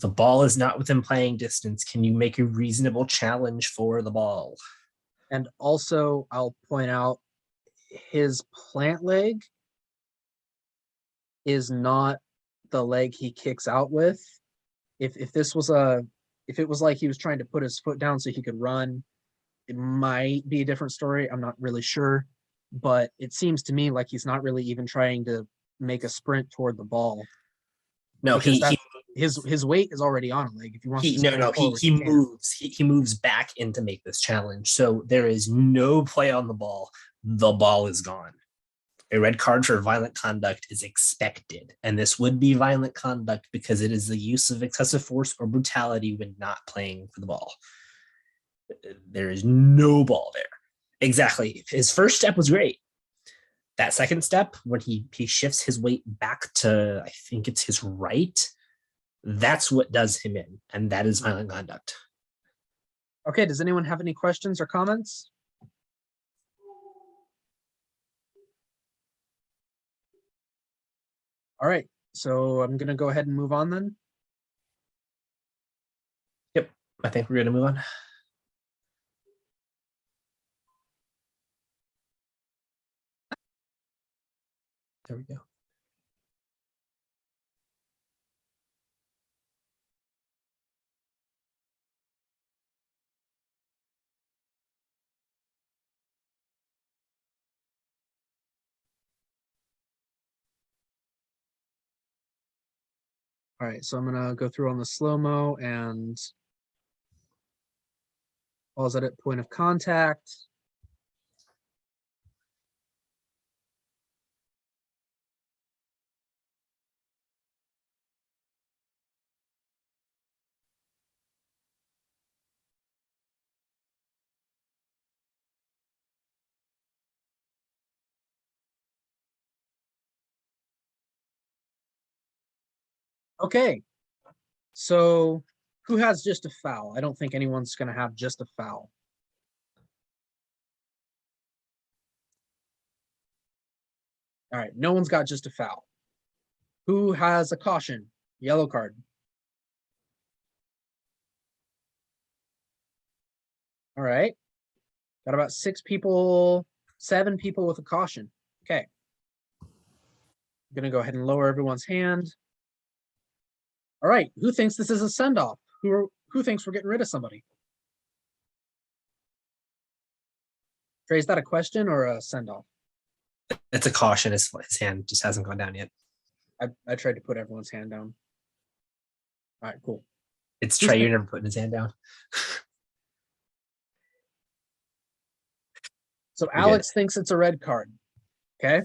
The ball is not within playing distance. Can you make a reasonable challenge for the ball? And also, I'll point out his plant leg is not the leg he kicks out with. If this was if it was like he was trying to put his foot down so he could run, it might be a different story. I'm not really sure, but it seems to me like he's not really even trying to make a sprint toward the ball. No, his weight is already on a leg. If he wants to sprint forward, he moves. He moves back in to make this challenge. So there is no play on the ball. The ball is gone. A red card for violent conduct is expected, and this would be violent conduct because it is the use of excessive force or brutality when not playing for the ball. There is no ball there. Exactly. His first step was great. That second step, when he shifts his weight back to, I think it's his right, that's what does him in, and that is violent conduct. Okay, does anyone have any questions or comments? All right, so I'm gonna go ahead and move on then. Yep, I think we're gonna move on. There we go. All right, so I'm gonna go through on the slow-mo and pause it at point of contact. Okay, so who has just a foul? I don't think anyone's gonna have just a foul. All right, no one's got just a foul. Who has a caution? Yellow card. All right, got about 6 people, 7 people with a caution. Okay. I'm gonna go ahead and lower everyone's hand. All right, who thinks this is a send-off? Who thinks we're getting rid of somebody? Trey, is that a question or a send-off? It's a caution. His hand just hasn't gone down yet. I tried to put everyone's hand down. All right, cool. It's Trey. You're never putting his hand down. So Alex thinks it's a red card. Okay.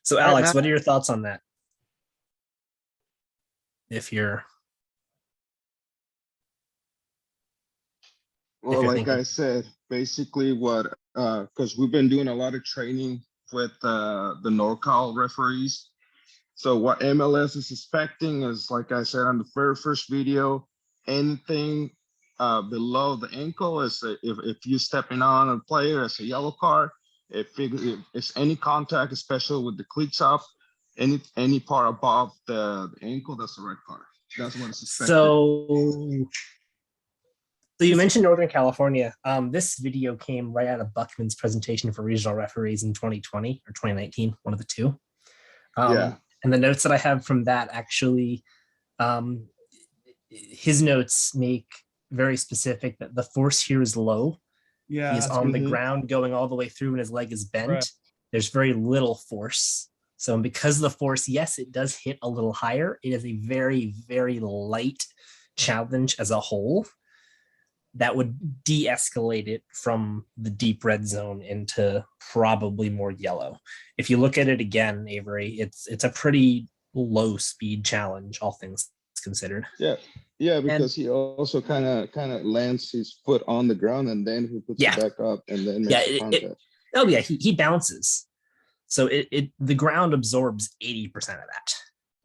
So Alex, what are your thoughts on that? If you're Well, like thinking. I said, basically what, because we've been doing a lot of training with the NorCal referees. So what MLS is expecting is, like I said on the very first video, anything below the ankle is if you're stepping on a player, it's a yellow card. If it's any contact, especially with the cleats up, any part above the ankle, that's a red card. That's what it's expected. So you mentioned Northern California. This video came right out of Buckman's presentation for regional referees in 2020 or 2019, one of the two. Yeah. And the notes that I have from that actually, his notes make very specific that the force here is low. Yeah, He's on the ground going all the way through and his leg is bent. Right. There's very little force. So because of the force, yes, it does hit a little higher. It is a very, very light challenge as a whole. That would de-escalate it from the deep red zone into probably more yellow. If you look at it again, Avery, it's a pretty low speed challenge, all things considered. Yeah, because he also kind of lands his foot on the ground and then he puts it back up and then makes the contact. He bounces. So the ground absorbs 80% of that.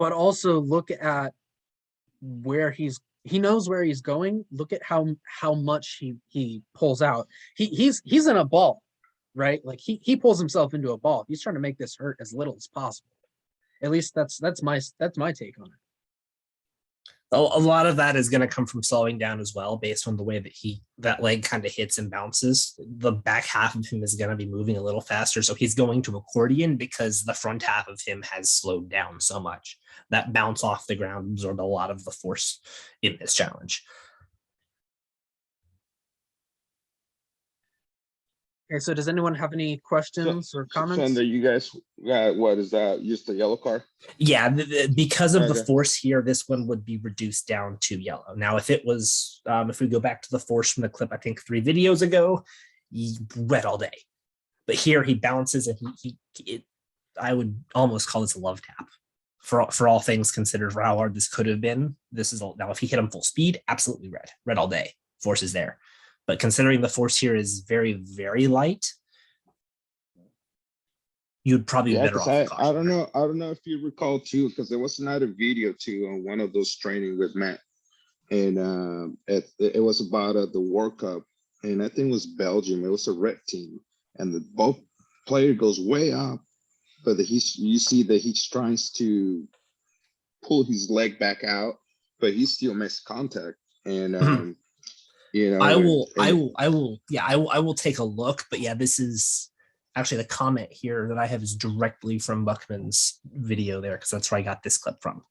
But also look at where he knows where he's going. Look at how much he pulls out. He's in a ball, right? Like he pulls himself into a ball. He's trying to make this hurt as little as possible. At least that's my take on it. A lot of that is going to come from slowing down as well, based on the way that that leg kind of hits and bounces. The back half of him is going to be moving a little faster, so he's going to accordion because the front half of him has slowed down so much. That bounce off the ground absorbed a lot of the force in this challenge. Okay, so does anyone have any questions or comments? Sunday, you guys got, what is that? Just the yellow card? Yeah, because of the Okay. force here, this one would be reduced down to yellow. Now, if it was, if we go back to the force from the clip, I think 3 videos ago, red all day. But here he bounces and I would almost call this a love tap for all things considered, for how hard this could have been. This is now, if he hit him full speed, absolutely red all day. Force is there. But considering the force here is very, very light, you'd probably be Yeah, better because off. I don't know if you recall too, because there was another video too on one of those training with Matt, and it was about the World Cup, and I think it was Belgium. It was a red team, and the both player goes way up, but you see that he's trying to pull his leg back out, but he still makes contact, and you know, I will take a look, but yeah, this is actually the comment here that I have is directly from Buckman's video there, because that's where I got this clip from.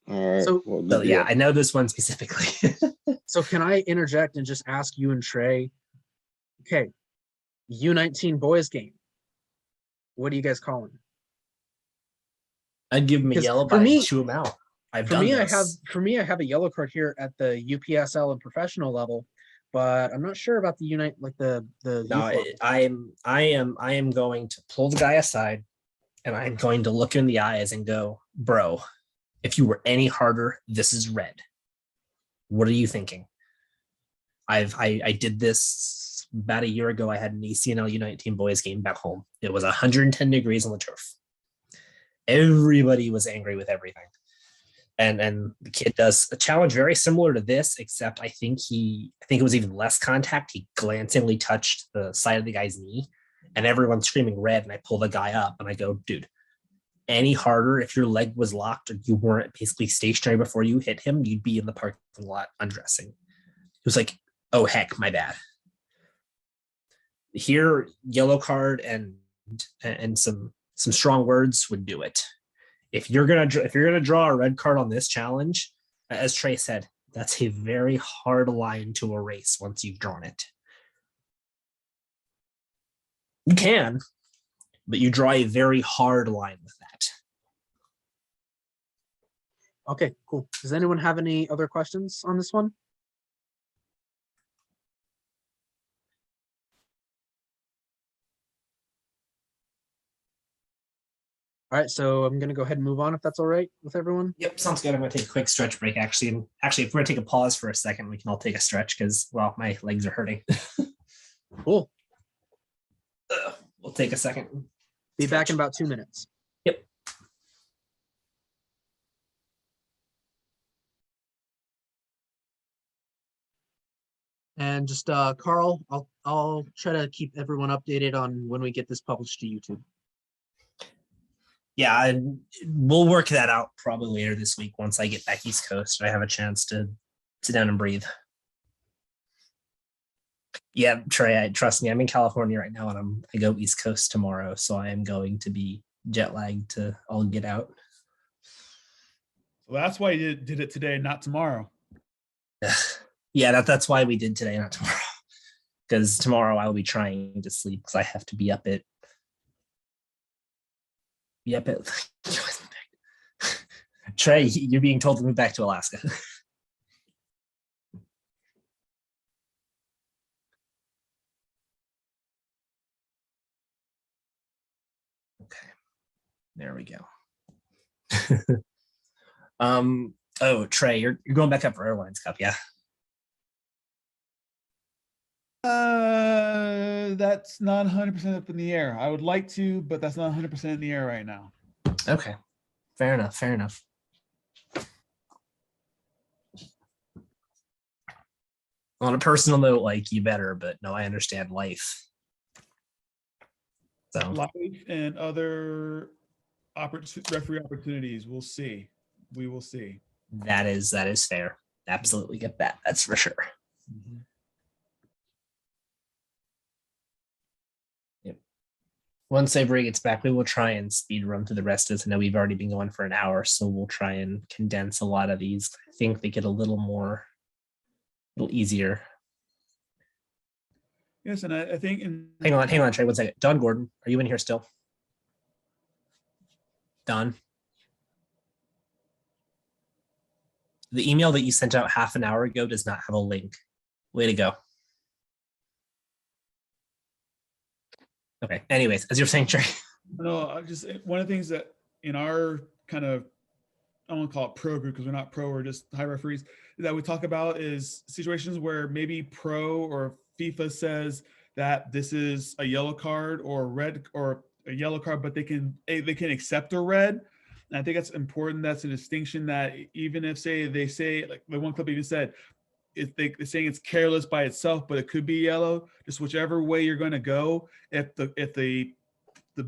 All right. So- well, So yeah, I know this one specifically. So can I interject and just ask you and Trey? Okay, U19 boys game. What are you guys calling? I'd give him a Because yellow, for but me- I'd chew him out. I've For done me, this. I have a yellow card here at the UPSL and professional level, but I'm not sure about the the No, youth level. I am going to pull the guy aside, and I'm going to look in the eyes and go, bro, if you were any harder, this is red. What are you thinking? I did this about a year ago. I had an ECNL U19 boys game back home. It was 110 degrees on the turf. Everybody was angry with everything. And the kid does a challenge very similar to this, except I think it was even less contact. He glancingly touched the side of the guy's knee, and everyone's screaming red. And I pull the guy up and I go, dude, any harder, if your leg was locked or you weren't basically stationary before you hit him, you'd be in the parking lot undressing. It was like, oh heck, my bad. Here, yellow card and some strong words would do it. If you're gonna draw a red card on this challenge, as Trey said, that's a very hard line to erase once you've drawn it. You can, but you draw a very hard line with that. Okay, cool. Does anyone have any other questions on this one? All right, so I'm gonna go ahead and move on if that's all right with everyone. Yep, sounds good. I'm gonna take a quick stretch break actually. And actually, if we're gonna take a pause for a second, we can all take a stretch because, well, my legs are hurting. Cool. We'll take a second. Be back in about 2 minutes. Yep. And just Carl, I'll try to keep everyone updated on when we get this published to YouTube. Yeah, and we'll work that out probably later this week once I get back East Coast and I have a chance to sit down and breathe. Yeah, Trey, trust me, I'm in California right now and I go East Coast tomorrow, so I am going to be jet lagged to all get out. So that's why you did it today, not tomorrow. Yeah, that's why we did today, not tomorrow. Because tomorrow I'll be trying to sleep because I have to be up at Trey, you're being told to move back to Alaska. Okay, there we go. Oh, Trey, you're going back up for Airlines Cup, yeah? That's not 100% up in the air. I would like to, but that's not 100% in the air right now. Okay, fair enough, fair enough. On a personal note, like, you better, but no, I understand life. So Life and other referee opportunities. We'll see. We will see. That is fair. Absolutely get that. That's for sure. Yep. Once Avery gets back, we will try and speed run through the rest of this. I know we've already been going for an hour, so we'll try and condense a lot of these. I think they get a little easier. Yes, and I think Hang on, Trey, 1 second. Don Gordon, are you in here still? Don? The email that you sent out half an hour ago does not have a link. Way to go. Okay, anyways, as you're saying, Trey. No, I just one of the things that in our kind of, I don't want to call it pro group because we're not pro, we're just high referees, that we talk about is situations where maybe pro or FIFA says that this is a yellow card or a yellow card, but they can accept a red. And I think that's important. That's a distinction that even if they say like the one clip even said, they're saying it's careless by itself, but it could be yellow. Just whichever way you're going to go. If the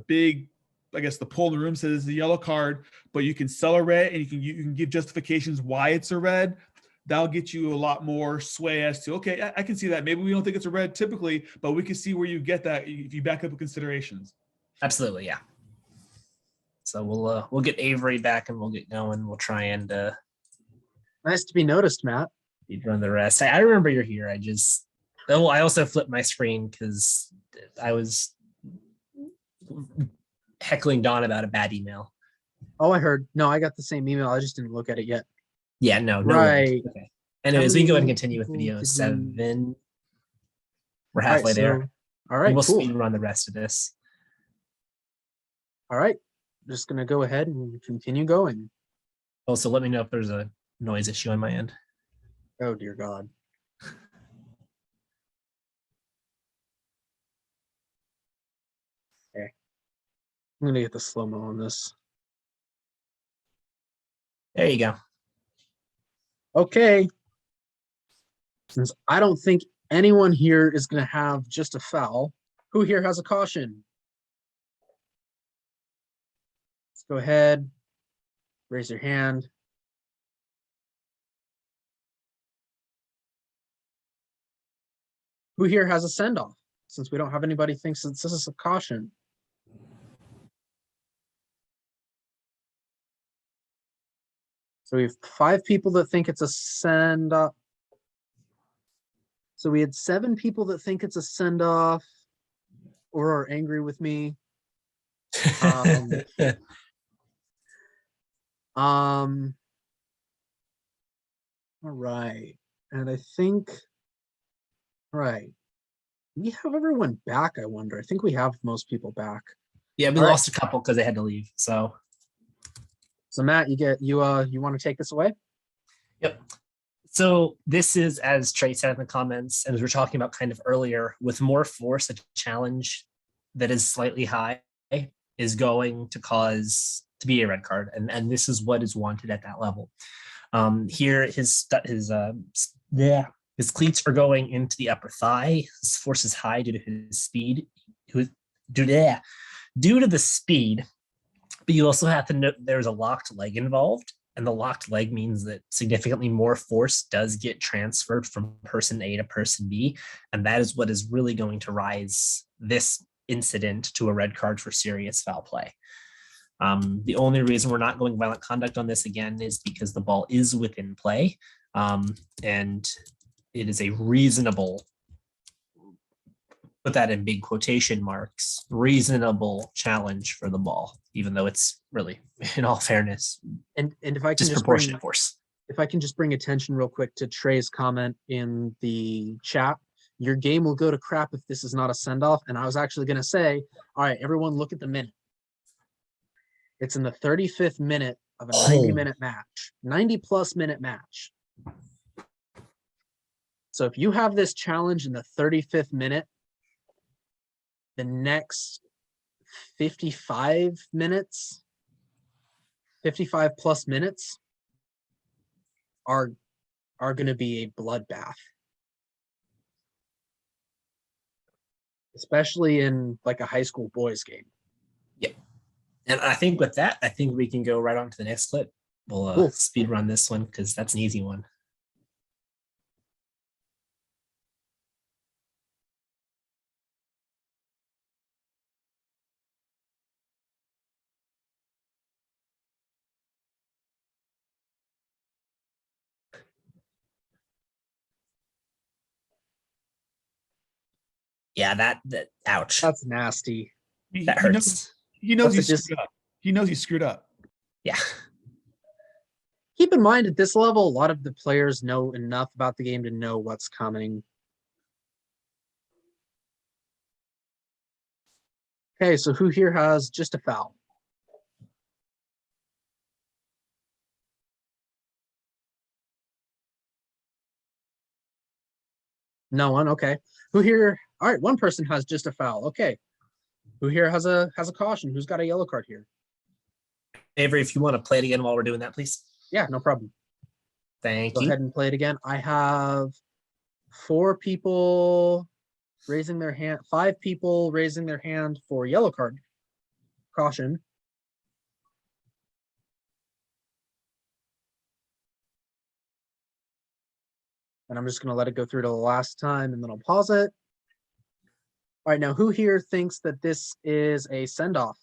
big, I guess the poll in the room says it's a yellow card, but you can sell a red and you can give justifications why it's a red. That'll get you a lot more sway as to, okay, I can see that. Maybe we don't think it's a red typically, but we can see where you get that if you back up with considerations. Absolutely, yeah. So we'll get Avery back and we'll get going. We'll try and Nice to be noticed, Matt. you'd run the rest. I remember you're here. I also flipped my screen because I was heckling Don about a bad email. Oh, I heard. No, I got the same email. I just didn't look at it yet. Yeah, no Right. Okay. Anyways, we can go ahead and continue with People video did 7. We're All right, halfway there. All right, We'll cool. speed run the rest of this. All right, just gonna go ahead and continue going. Also, let me know if there's a noise issue on my end. Oh dear God. Okay, I'm gonna get the slow-mo on this. There you go. Okay. Since I don't think anyone here is gonna have just a foul, who here has a caution? Let's go ahead. Raise your hand. Who here has a send-off? Since we don't have anybody thinks that this is a caution. So we have 5 people that think it's a send-off. So we had 7 people that think it's a send-off or are angry with me. All right. And I think, right. We have everyone back, I wonder. I think we have most people back. Yeah, we All right. lost a couple because they had to leave. So Matt, you want to take this away? Yep. So this is, as Trey said in the comments, and as we're talking about kind of earlier, with more force, a challenge that is slightly high is going to cause to be a red card, and this is what is wanted at that level. Here, his cleats are going into the upper thigh. His force is high due to his speed. Due to the speed, but you also have to note there's a locked leg involved. And the locked leg means that significantly more force does get transferred from person A to person B. And that is what is really going to rise this incident to a red card for serious foul play. The only reason we're not going violent conduct on this again is because the ball is within play. And it is a reasonable, put that in big quotation marks, reasonable challenge for the ball, even though it's really, in all fairness, And if I can disproportionate force. If I can just bring attention real quick to Trey's comment in the chat, your game will go to crap if this is not a send-off. And I was actually going to say, all right, everyone look at the minute. It's in the 35th minute of a 90-minute match, 90+ minute match. So if you have this challenge in the 35th minute, the next 55 minutes, 55+ minutes are going to be a bloodbath. Especially in like a high school boys game. Yep. And I think with that, I think we can go right on to the next clip. We'll Cool. speed run this one because that's an easy one. Yeah, that ouch. That's nasty. That hurts. He knows That's he a screwed up. He knows he screwed up. Yeah. Keep in mind at this level, a lot of the players know enough about the game to know what's coming. Okay, so who here has just a foul? No one. Okay. Who here? All right, one person has just a foul. Okay. Who here has a caution? Who's got a yellow card here? Avery, if you want to play it again while we're doing that, please. Yeah, no problem. Thank Go you. ahead and play it again. I have 4 people raising their hand, 5 people raising their hand for yellow card. Caution. And I'm just going to let it go through to the last time and then I'll pause it. All right, now who here thinks that this is a send-off?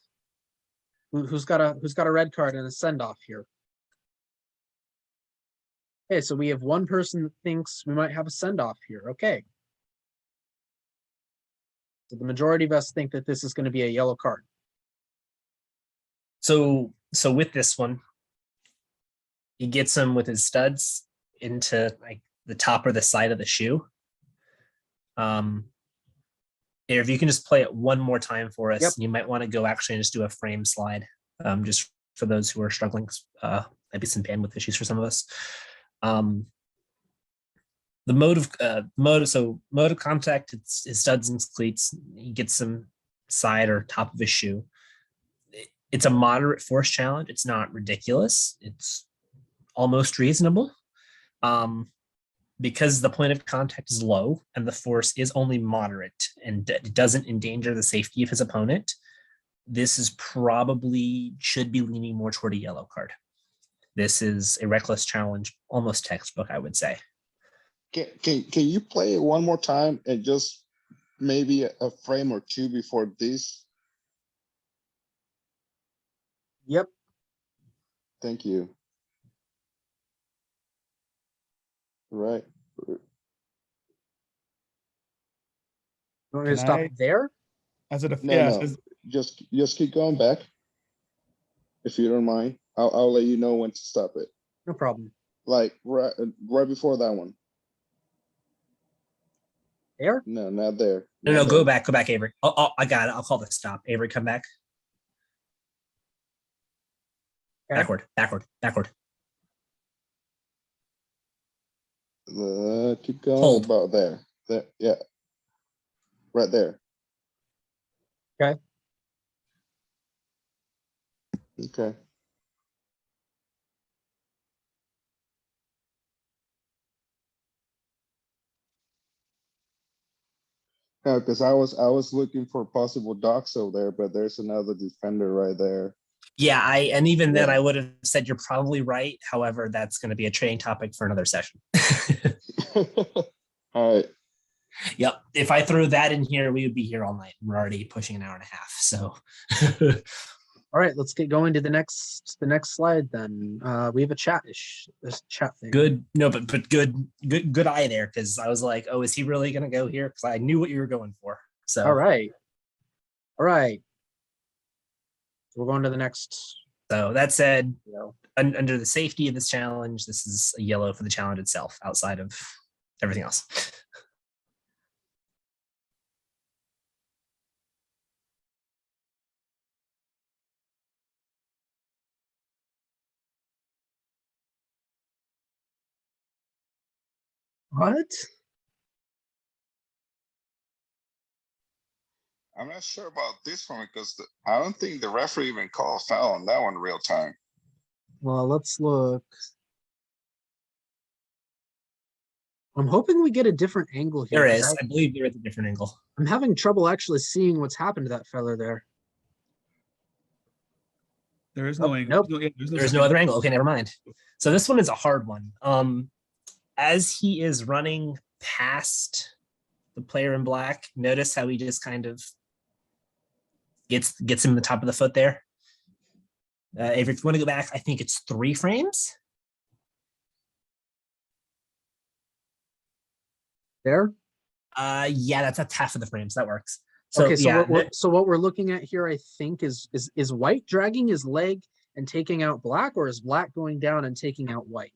Who's got a red card and a send-off here? Okay, so we have one person that thinks we might have a send-off here. Okay. So the majority of us think that this is going to be a yellow card. So with this one, he gets him with his studs into like the top or the side of the shoe. If you can just play it one more time for us, Yep. You might want to go actually and just do a frame slide, just for those who are struggling, maybe some bandwidth issues for some of us. The mode of contact, it's his studs and his cleats. He gets some side or top of his shoe. It's a moderate force challenge. It's not ridiculous. It's almost reasonable. Because the point of contact is low and the force is only moderate and it doesn't endanger the safety of his opponent, this is probably should be leaning more toward a yellow card. This is a reckless challenge, almost textbook, I would say. Can you play it one more time and just maybe a frame or two before this? Yep. Thank you. Right. You want me to Can stop I- there? As a No, yeah, no. as- Just keep going back. If you don't mind, I'll let you know when to stop it. No problem. Like right before that one. There? No, not there. No, Not go there. back, Avery. I got it. I'll call the stop. Avery, come back. Okay. Backward. Keep going Hold. about there. There, yeah. Right there. Okay. Okay. Yeah, because I was looking for possible docs over there, but there's another defender right there. Yeah, and even then Yeah. I would have said you're probably right. However, that's going to be a training topic for another session. All right. Yep. If I threw that in here, we would be here all night. We're already pushing an hour and a half. So All right, let's get going to the next slide then. We have this chat thing. good. No, but good eye there, because I was like, oh, is he really gonna go here? Because I knew what you were going for. So All right. We're going to the next. So that said, You know, under the safety of this challenge, this is a yellow for the challenge itself, outside of everything else. what? I'm not sure about this one because I don't think the referee even called foul on that one real time. Well, let's look. I'm hoping we get a different angle here. There 'cause is. I believe there is a different angle. I'm having trouble actually seeing what's happened to that fella there. There is Oh, no angle. nope. There's There's no other angle. Okay, never mind. So this one is a hard one. As he is running past the player in black, notice how he just kind of gets him in the top of the foot there. If you want to go back, I think it's 3 frames. There. Yeah, that's half of the frames. That works. So Okay, so yeah, what we're looking at here, I think, is white dragging his leg and taking out black, or is black going down and taking out white?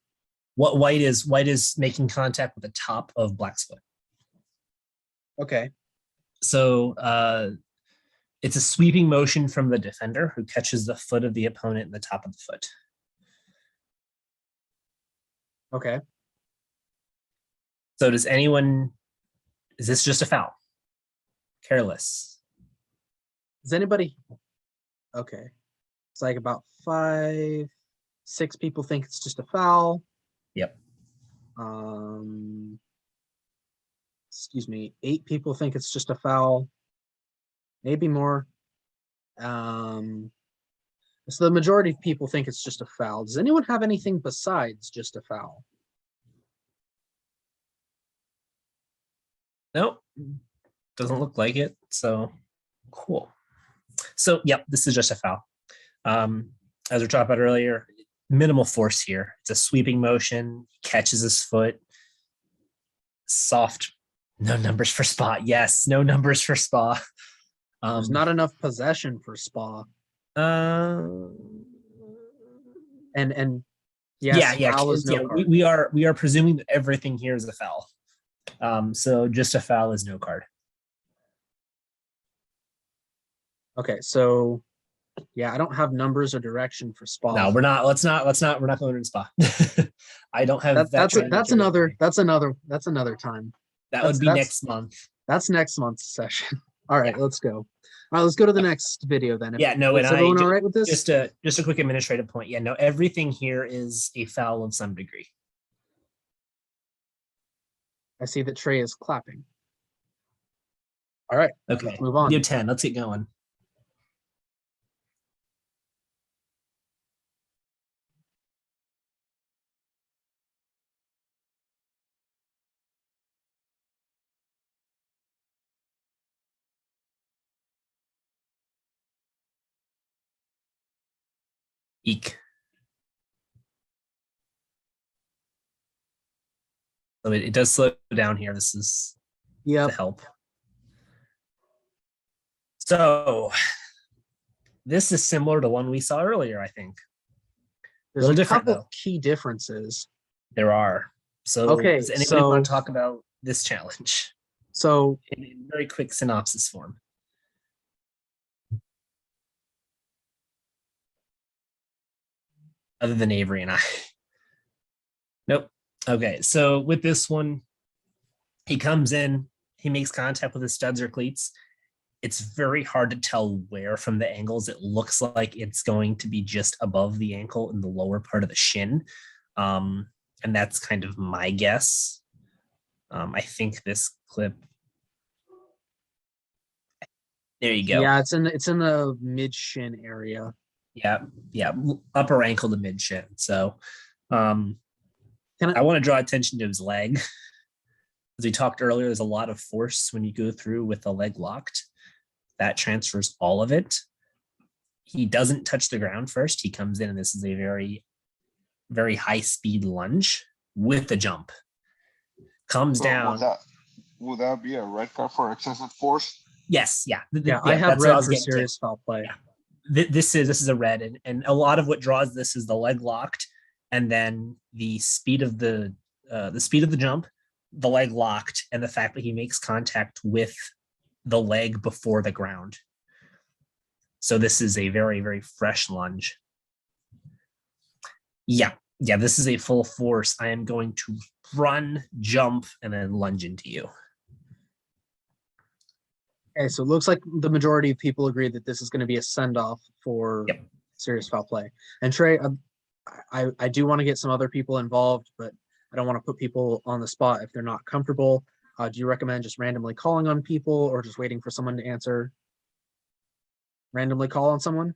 what white is making contact with the top of black's foot. Okay. So it's a sweeping motion from the defender who catches the foot of the opponent in the top of the foot. Okay. So is this just a foul? Careless. Does anybody? Okay. It's like about 5, 6 people think it's just a foul. Yep. Excuse me, 8 people think it's just a foul. Maybe more. So the majority of people think it's just a foul. Does anyone have anything besides just a foul? Nope. Doesn't look like it. So cool. So yep, this is just a foul. As we talked about earlier, minimal force here. It's a sweeping motion, catches his foot. Soft, no numbers for Spa. Yes, no numbers for Spa. There's not enough possession for Spa. And yes, foul is no card. we are presuming that everything here is a foul. So just a foul is no card. Okay, so yeah, I don't have numbers or direction for Spa. No, we're not. We're not going to Spa. I don't have that's another time. That would be next month. That's next month's session. All right, let's go. All right, let's go to the next video then. Yeah, no, is everyone all right with this? Just a quick administrative point. Yeah, no, everything here is a foul of some degree. I see that Trey is clapping. All right, okay, let's move on. Video 10. Let's get going. Eek. So it does slow down here. This is to help. So this is similar to one we saw earlier, I think. There's a couple key differences. There are. So okay, does anybody want to talk about this challenge? So in very quick synopsis form. Other than Avery and I. Nope. Okay, so with this one, he comes in, he makes contact with his studs or cleats. It's very hard to tell where from the angles. It looks like it's going to be just above the ankle in the lower part of the shin. And that's kind of my guess. I think this clip. There you go. Yeah, it's in the mid shin area. Yeah, upper ankle to mid shin. So I want to draw attention to his leg. As we talked earlier, there's a lot of force when you go through with the leg locked. That transfers all of it. He doesn't touch the ground first. He comes in, and this is a very, very high speed lunge with a jump. Comes down. Would that be a red card for excessive force? Yes, yeah. I have red for serious foul play. Yeah. This is a red, and a lot of what draws this is the leg locked, and then the speed of the jump, the leg locked, and the fact that he makes contact with the leg before the ground. So this is a very, very fresh lunge. Yeah, this is a full force. I am going to run, jump, and then lunge into you. Okay, so it looks like the majority of people agree that this is going to be a send-off for serious foul play. And Trey, I do want to get some other people involved, but I don't want to put people on the spot if they're not comfortable. Do you recommend just randomly calling on people or just waiting for someone to answer? Randomly call on someone?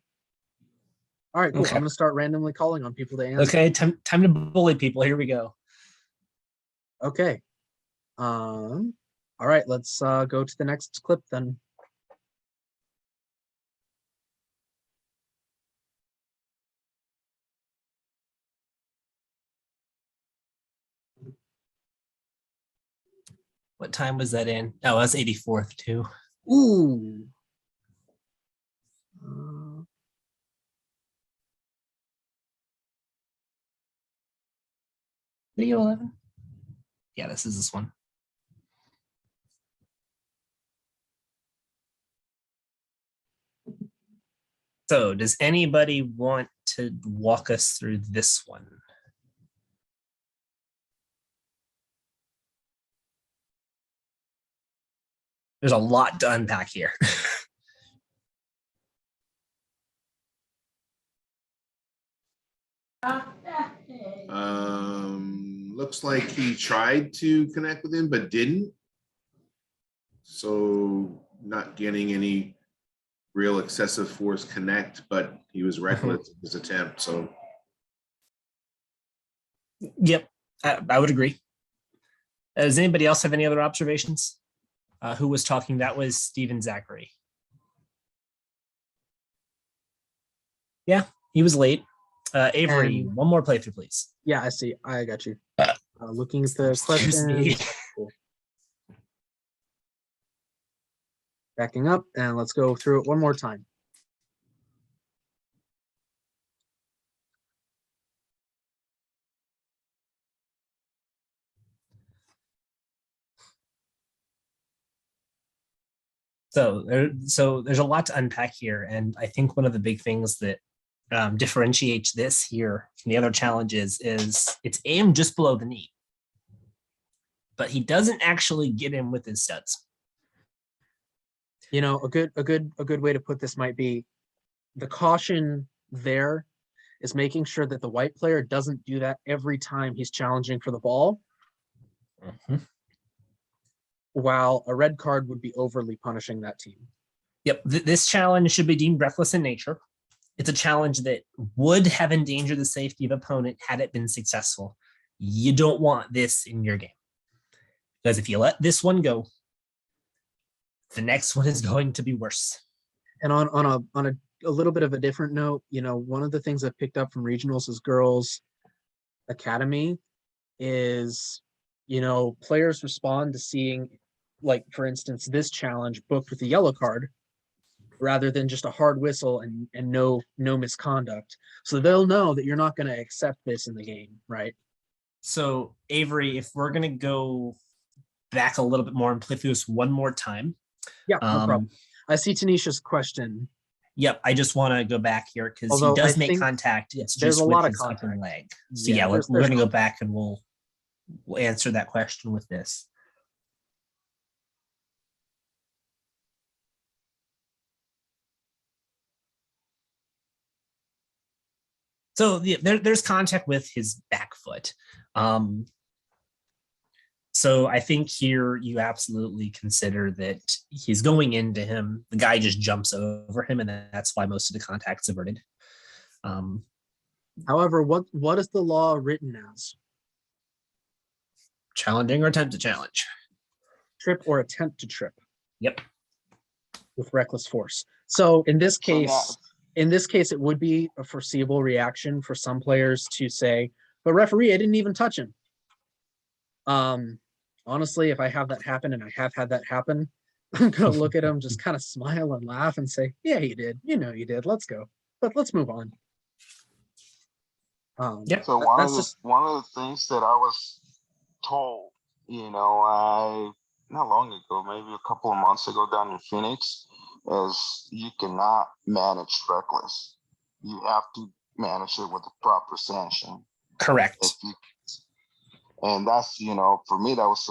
All right, cool. Okay. I'm gonna start randomly calling on people to answer. Okay, time to bully people. Here we go. Okay. All right, let's go to the next clip then. What time was that in? Oh, that's 84th too. Ooh. Video 11. Yeah, this is this one. So does anybody want to walk us through this one? There's a lot to unpack here. Looks like he tried to connect with him, but didn't. So not getting any real excessive force connect, but he was reckless in his attempt. So Yep, I would agree. Does anybody else have any other observations? Who was talking? That was Stephen Zachary. Yeah, he was late. Avery, And- one more playthrough, please. Yeah, I see. I got you. Looking at the Excuse me. questions. Cool. Backing up, and let's go through it one more time. So there's a lot to unpack here, and I think one of the big things that differentiates this here from the other challenges is it's aimed just below the knee, but he doesn't actually get him with his studs. You know, a good way to put this might be the caution there is making sure that the white player doesn't do that every time he's challenging for the ball, while a red card would be overly punishing that team. Yep, this challenge should be deemed reckless in nature. It's a challenge that would have endangered the safety of opponent had it been successful. You don't want this in your game, because if you let this one go, the next one is going to be worse. And on a little bit of a different note, you know, one of the things I've picked up from regionals as girls academy is, you know, players respond to seeing, like, for instance, this challenge booked with a yellow card rather than just a hard whistle and no misconduct. So they'll know that you're not going to accept this in the game, right? So Avery, if we're gonna go back a little bit more and play through this one more time. Yeah, no problem. I see Tanisha's question. Yep, I just want to go back here because he Although does I make think contact. It's there's just a with lot of his upper contact. leg. So Yeah, yeah, we're there's going to go contact. back and we'll answer that question with this. So yeah, there's contact with his back foot. So I think here you absolutely consider that he's going into him. The guy just jumps over him, and that's why most of the contact's averted. However, what is the law written as? Challenging or attempt to challenge. Trip or attempt to trip Yep. with reckless force. So in this So now- case, it would be a foreseeable reaction for some players to say, but referee, I didn't even touch him. Honestly, if I have that happen, and I have had that happen, I'm gonna look at him, just kind of smile and laugh and say, yeah, you did. You know you did. Let's go. But let's move on. Yep. So that's just one of the things that I was told, you know, not long ago, maybe a couple of months ago down in Phoenix, is you cannot manage reckless. You have to manage it with a proper sanction. Correct. If you, and that's, you know, for me, that was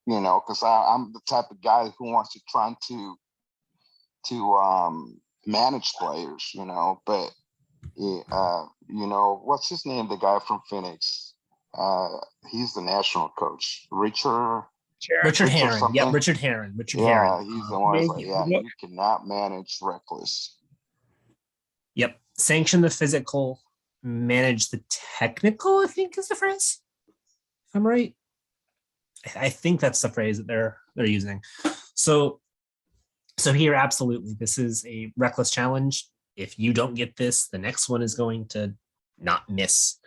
you know, because I'm the type of guy who wants to try to manage players, you know, but you know, what's his name? The guy from Phoenix. He's the national coach, Richard Herron. something. Yep, Richard Herron. Yeah, he's the one. That's like, yeah, What- you cannot manage reckless. Yep. Sanction the physical, manage the technical, I think is the phrase. If I'm right. I think that's the phrase that they're using. So here, absolutely, this is a reckless challenge. If you don't get this, the next one is going to not miss.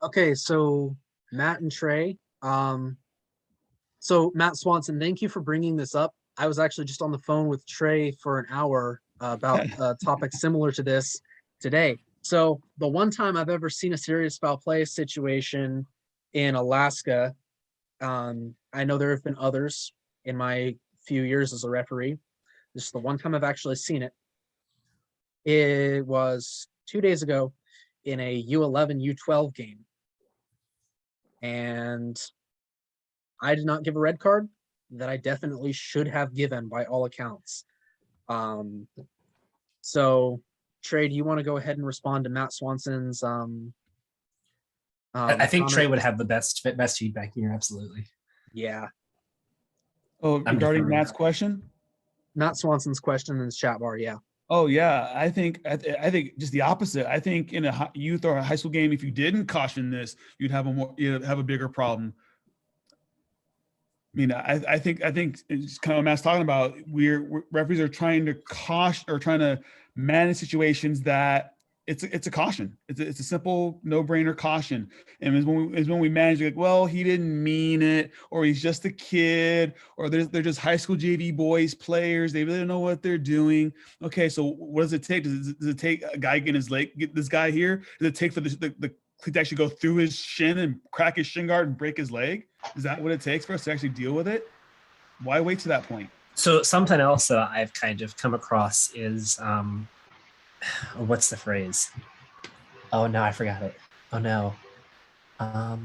Okay, so Matt and Trey. So Matt Swanson, thank you for bringing this up. I was actually just on the phone with Trey for an hour about a topic similar to this today. So the one time I've ever seen a serious foul play situation in Alaska, I know there have been others in my few years as a referee. This is the one time I've actually seen it. It was 2 days ago in a U11, U12 game. And I did not give a red card that I definitely should have given by all accounts. So Trey, do you want to go ahead and respond to Matt Swanson's I think comment? Trey would have the best feedback here. Absolutely. Yeah. Oh, I'm regarding deferring. Matt's question. Matt Swanson's question in the chat bar. Yeah. Oh yeah, I think just the opposite. I think in a youth or a high school game, if you didn't caution this, you'd have a bigger problem. I mean, I think it's kind of what Matt's talking about. Referees are trying to caution or trying to manage situations that it's a caution. It's a simple no-brainer caution. And is when we manage like, well, he didn't mean it, or he's just a kid, or they're just high school JV boys players. They really don't know what they're doing. Okay, so what does it take? Does it take a guy getting his leg? Get this guy here? Does it take for the cleat to actually go through his shin and crack his shin guard and break his leg? Is that what it takes for us to actually deal with it? Why wait to that point? So something else that I've kind of come across is what's the phrase? Oh no, I forgot it. Oh no. Oh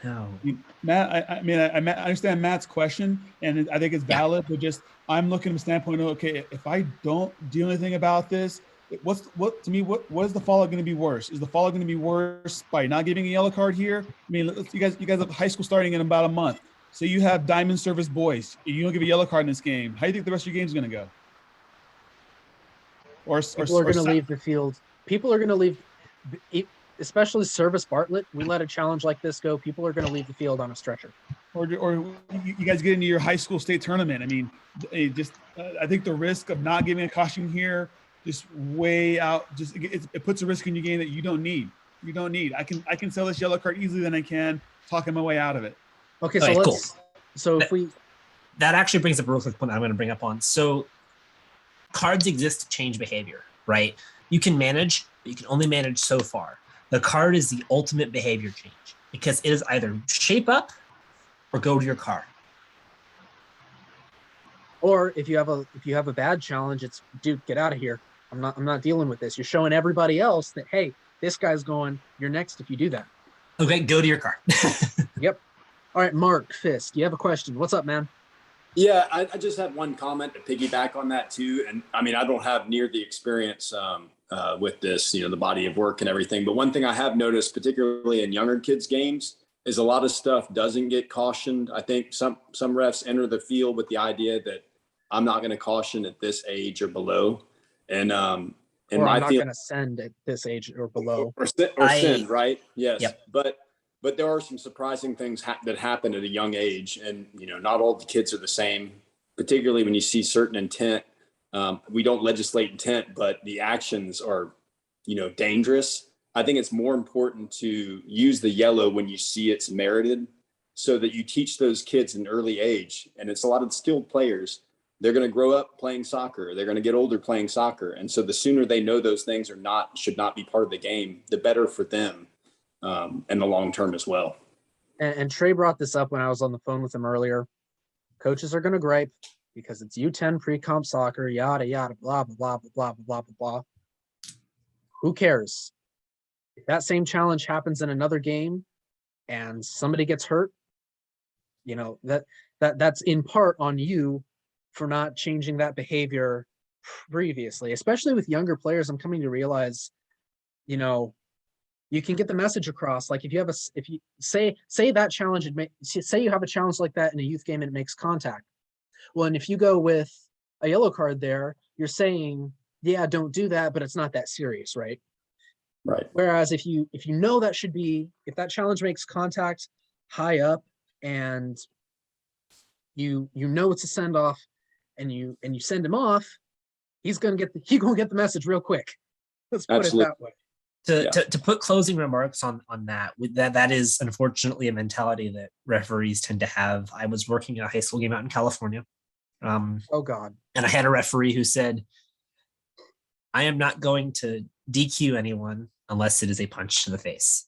no. Matt, I mean, I understand Matt's question, and I think it's valid, but just I'm looking from a standpoint of, okay, if I don't do anything about this, what is the fallout going to be worse? Is the fallout going to be worse by not giving a yellow card here? I mean, you guys have high school starting in about a month. So you have diamond service boys. You don't give a yellow card in this game. How do you think the rest of your game is going to go? People are going to leave the field. People are going to leave, especially Service Bartlett. We let a challenge like this go. People are going to leave the field on a stretcher. Or you guys get into your high school state tournament. I mean, I think the risk of not giving a caution here just way out. Just it puts a risk in your game that you don't need. You don't need. I can sell this yellow card easily than I can talking my way out of it. Okay, so cool. So if we that actually brings up a real quick point I'm going to bring up on. So cards exist to change behavior, right? You can manage, but you can only manage so far. The card is the ultimate behavior change because it is either shape up or go to your car. Or if you have a bad challenge, it's dude, get out of here. I'm not dealing with this. You're showing everybody else that, hey, this guy's going, you're next if you do that. Okay, go to your car. Yep. All right, Mark Fisk, you have a question. What's up, man? Yeah, I just had one comment to piggyback on that too. And I mean, I don't have near the experience with this, the body of work and everything. But one thing I have noticed, particularly in younger kids' games, is a lot of stuff doesn't get cautioned. I think some refs enter the field with the idea that I'm not going to caution at this age or below. And I'm not going to send at this age or below. Or send, right? Yes. Yep. But there are some surprising things that happen at a young age, and not all the kids are the same. Particularly when you see certain intent, we don't legislate intent, but the actions are, dangerous. I think it's more important to use the yellow when you see it's merited, so that you teach those kids in early age. And it's a lot of skilled players. They're going to grow up playing soccer. They're going to get older playing soccer, and so the sooner they know those things should not be part of the game, the better for them. In the long term as well. And Trey brought this up when I was on the phone with him earlier. Coaches are going to gripe because it's U10 pre-comp soccer, yada, yada, blah, blah, blah, blah, blah, blah, blah, blah. Who cares? If that same challenge happens in another game and somebody gets hurt, that's in part on you for not changing that behavior previously, especially with younger players. I'm coming to realize, you can get the message across. Like if you have if you say that challenge, say you have a challenge like that in a youth game and it makes contact. Well, and if you go with a yellow card there, you're saying, yeah, don't do that, but it's not that serious, right? Right. Whereas if you know that should be, if that challenge makes contact high up and you know it's a send off and you send him off, he's gonna get the message real quick. Let's put Absolutely. it that way. To put closing remarks on that, that is unfortunately a mentality that referees tend to have. I was working in a high school game out in California. Oh God. And I had a referee who said, I am not going to DQ anyone unless it is a punch to the face.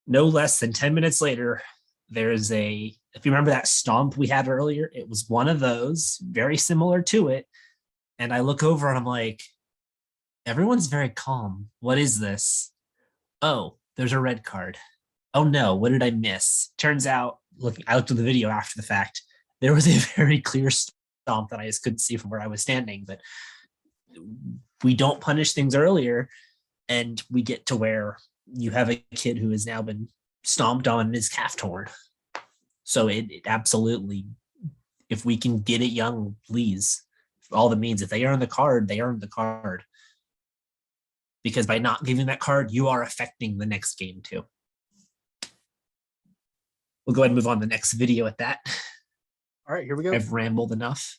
No less than 10 minutes later, there's if you remember that stomp we had earlier, it was one of those, very similar to it. And I look over and I'm like, everyone's very calm. What is this? Oh, there's a red card. Oh no, what did I miss? Turns out, I looked at the video after the fact, there was a very clear stomp that I just couldn't see from where I was standing. But we don't punish things earlier, and we get to where you have a kid who has now been stomped on and his calf torn. So it absolutely, if we can get it young, please, all the means, if they earn the card, they earn the card. Because by not giving that card, you are affecting the next game too. We'll go ahead and move on to the next video at that. All right, here we go. I've rambled enough.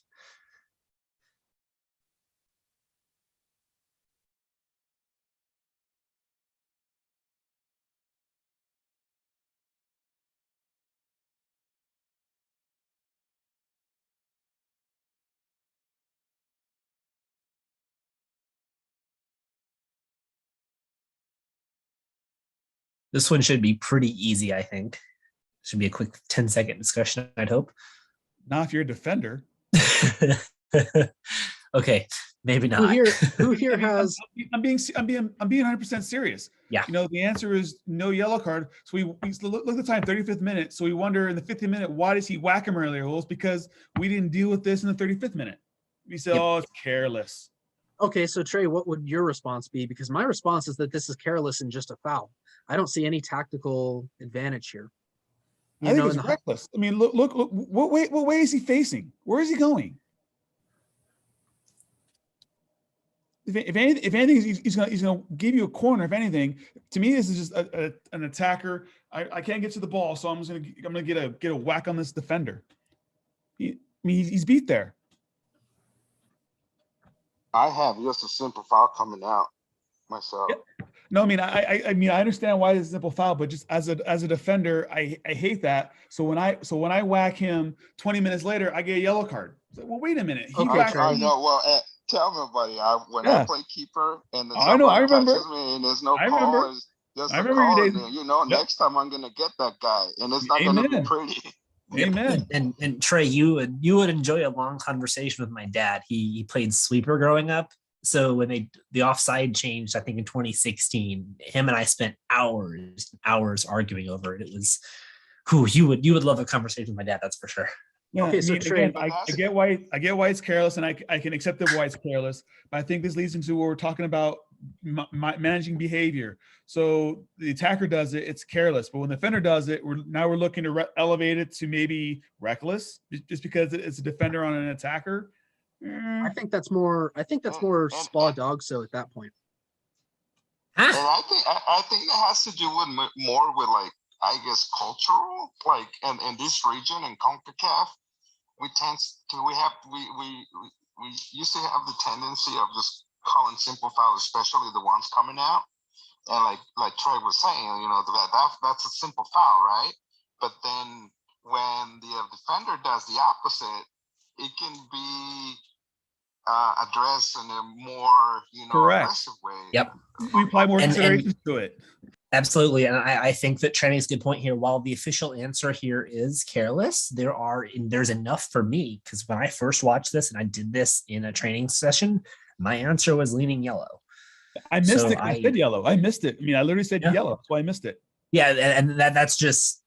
This one should be pretty easy, I think. Should be a quick 10-second discussion, I'd hope. Not if you're a defender. Okay, maybe not. Who here has? I'm being 100% serious. Yeah. You know, the answer is no yellow card. So we look at the time, 35th minute. So we wonder in the 50th minute, why does he whack him earlier? Well, it's because we didn't deal with this in the 35th minute. We said, oh, it's careless. Okay, so Trey, what would your response be? Because my response is that this is careless and just a foul. I don't see any tactical advantage here. I think it's reckless. I mean, look, what way is he facing? Where is he going? If anything, he's gonna give you a corner. If anything, to me, this is just an attacker. I can't get to the ball, so I'm gonna get a whack on this defender. He's beat there. I have just a simple foul coming out myself. Yeah. No, I mean, I understand why it's a simple foul, but just as a defender, I hate that. So when I whack him 20 minutes later, I get a yellow card. So, well, wait a minute. I know. Well, tell me, buddy. I play keeper, and then I know. I remember. Touches me and there's no I call. remember. Just I remember your days. You know, next time I'm gonna get that guy, and it's not gonna be pretty. Amen. And Trey, you would enjoy a long conversation with my dad. He played sweeper growing up. So when the offside changed, I think in 2016, him and I spent hours arguing over it. It was, you would love a conversation with my dad, that's for sure. Yeah, Okay, so again, I get why it's careless, and I can accept why it's careless. But I think this leads into what we're talking about, managing behavior. So the attacker does it, it's careless. But when the defender does it, we're looking to elevate it to maybe reckless, just because it's a defender on an attacker. I think that's more spa dog. So at that point, and I think it has to do with more with, like, I guess, cultural, like, in this region in CONCACAF, we used to have the tendency of just calling simple fouls, especially the ones coming out. And like Troy was saying, you know, that's a simple foul, right? But then when the defender does the opposite, it can be addressed in a more, aggressive way. Yep. We apply more considerations to it. Absolutely. And I think that Trey makes a good point here. While the official answer here is careless, there's enough for me, because when I first watched this and I did this in a training session, my answer was leaning yellow. I missed it. I said yellow. I missed it. I mean, I literally said yellow. That's why I missed it. Yeah. And that's just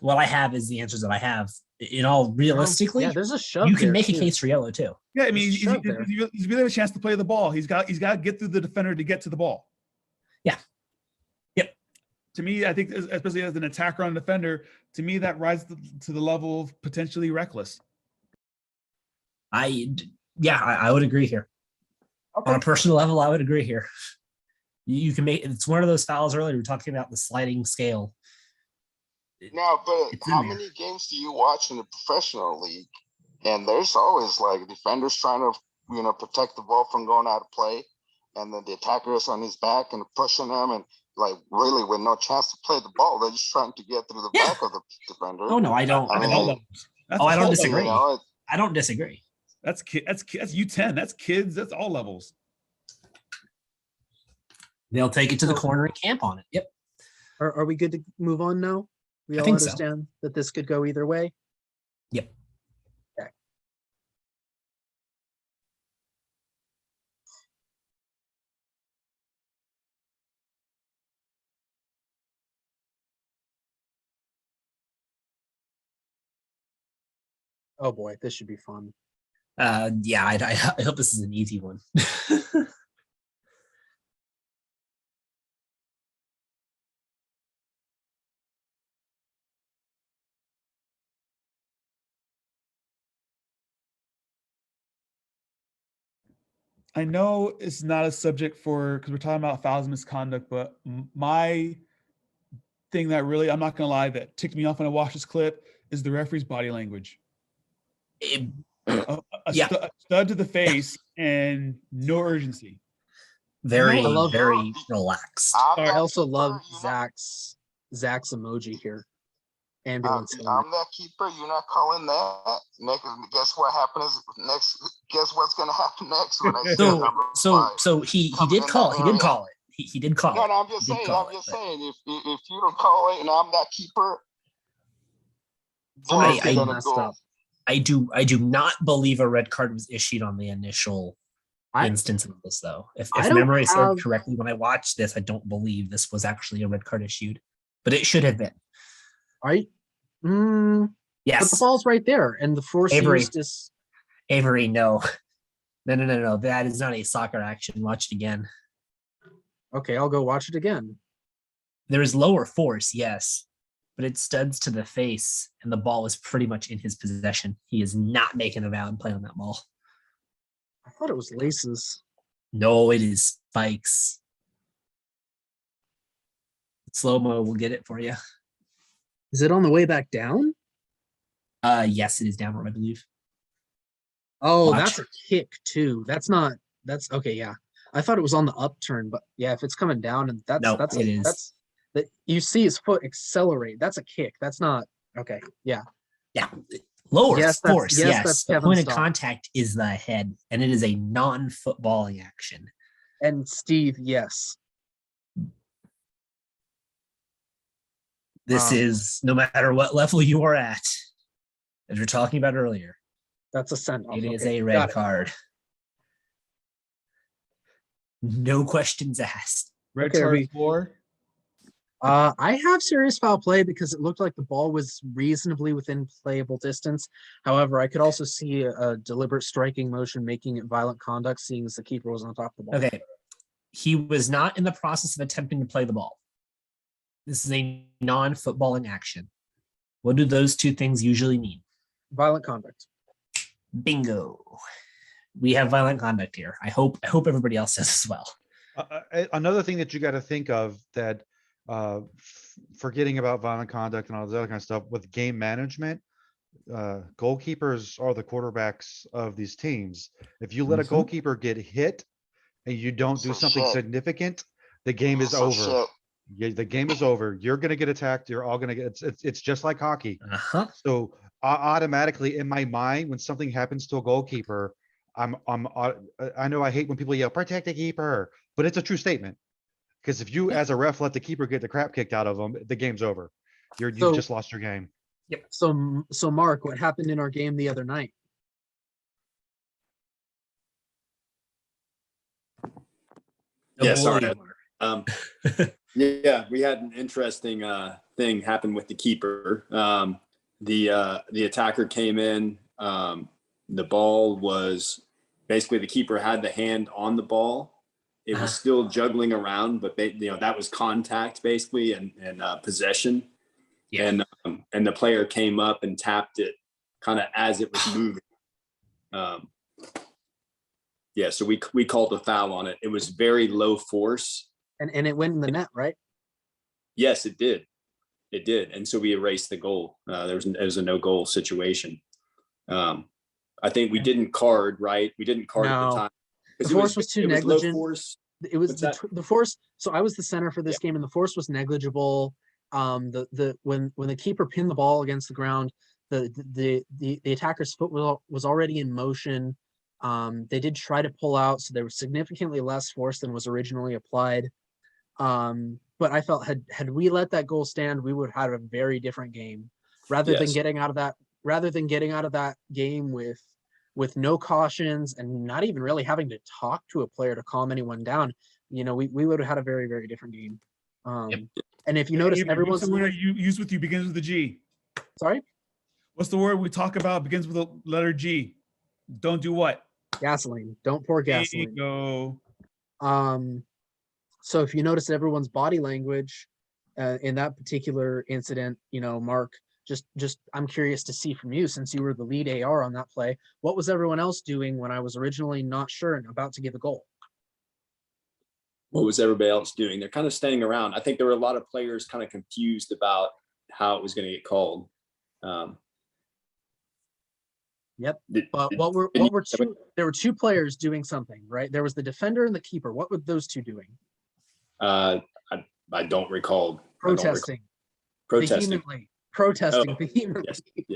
what I have is the answers that I have. In all, realistically, there's a shove. You can make a case for yellow too. Yeah, I mean, he's really have a chance to play the ball. He's got to get through the defender to get to the ball. Yeah. to me, I think, especially as an attacker on defender, to me that rises to the level of potentially reckless. I would agree here. Okay. On a personal level, I would agree here. You can make it's one of those fouls earlier. We were talking about the sliding scale. Now, but It's in how there. many games do you watch in the professional league? And there's always like defenders trying to, protect the ball from going out of play, and then the attacker is on his back and pushing him, and like really with no chance to play the ball, they're just trying to get through the back of the defender. Oh no, I don't. I That's mean, all levels. That's I don't all disagree. levels. I don't disagree. That's U10. That's kids. That's all levels. They'll take it to the corner and camp on it. Yep. Are we good to move on now? We I all think so. understand that this could go either way. Yep. Okay. Oh boy, this should be fun. Yeah, I hope this is an easy one. I know it's not a subject for because we're talking about fouls and misconduct, but my thing that really, I'm not gonna lie, that ticked me off when I watched this clip is the referee's body language. A Yeah. stud to the face and no urgency. Very, I love- very relaxed. I also love Zach's emoji here. Ambulance. I'm that keeper. You're not calling that. Next, guess what happens next? Guess what's going to happen next when I see number 5? So he Coming did in call. that He did area. call it. He did call No, it. no, I'm just He did saying. call I'm it, just but- saying. If you don't call it and I'm that keeper, Somebody's I getting messed up. I do not believe a red card was issued on the initial instance of this, though. If I don't memory served have- correctly, when I watched this, I don't believe this was actually a red card issued, but it should have been. Right? But Yes, the ball's right there, and the force Avery. used is Avery, no. No. That is not a soccer action. Watch it again. okay. I'll go watch it again. There is lower force, yes, but it studs to the face, and the ball is pretty much in his possession. He is not making a valid play on that ball. I thought it was laces. No, it is spikes. Slow mo will get it for you. Is it on the way back down? Yes, it is downward, I believe. Oh, Watch. that's a kick too. That's okay. Yeah, I thought it was on the upturn, but yeah, if it's coming down and that's No, it is. that's that you see his foot accelerate. That's a kick. That's not okay. Yeah. Yeah. Lower Yes, that's- force, yes, yes. that's The Kevin's point of stop. contact is the head, and it is a non-footballing action. And Steve, yes. This is no matter what level you are at, as we're talking about earlier. That's a send off. It is Okay, a got red it. card. No questions asked. Red Okay, card we- for. I have serious foul play because it looked like the ball was reasonably within playable distance. However, I could also see a deliberate striking motion making it violent conduct, seeing as the keeper was on top of the ball. Okay. He was not in the process of attempting to play the ball. This is a non-footballing action. What do those two things usually mean? Violent conduct. Bingo. We have violent conduct here. I hope everybody else does as well. Another thing that you got to think of that forgetting about violent conduct and all this other kind of stuff with game management, goalkeepers are the quarterbacks of these teams. If you let a goalkeeper get hit and you don't do something significant, the game is over. Yeah, the game is over. You're going to get attacked. You're all going to get it's just like hockey. So automatically in my mind, when something happens to a goalkeeper, I know I hate when people yell protect the keeper, but it's a true statement. Because if you, as a ref, let the keeper get the crap kicked out of them, the game's over. You've just lost your game. Yep. So Mark, what happened in our game the other night? Yeah, sorry. Yeah, we had an interesting thing happen with the keeper. The attacker came in. The ball was basically the keeper had the hand on the ball, It was still juggling around, but that was contact basically and possession. Yeah. And the player came up and tapped it kind of as it was moving. Yeah, so we called a foul on it. It was very low force. And it went in the net, right? Yes, it did. It did. And so we erased the goal. There was a no goal situation. I think we didn't card, right? We didn't card at the No. time. The force was too negligent. Low force. It was What's the force. So I was the center for this game, and the force was negligible. When the keeper pinned the ball against the ground, the attacker's foot was already in motion. They did try to pull out, so there was significantly less force than was originally applied. But I felt had we let that goal stand, we would have had a very different game. Rather than getting out of that game with no cautions and not even really having to talk to a player to calm anyone down, we would have had a very, very different game. And if you notice, everyone's what's the word you use with you begins with a G? Sorry? What's the word we talk about begins with the letter G? Don't do what? Gasoline. Don't pour gasoline. There you go. So if you notice everyone's body language in that particular incident, Mark, just I'm curious to see from you, since you were the lead AR on that play, what was everyone else doing when I was originally not sure and about to give a goal? What was everybody else doing? They're kind of staying around. I think there were a lot of players kind of confused about how it was going to get called. Yep. But there were two players doing something, right? There was the defender and the keeper. What were those two doing? I don't recall. Protesting. Vehemently. Protesting vehemently.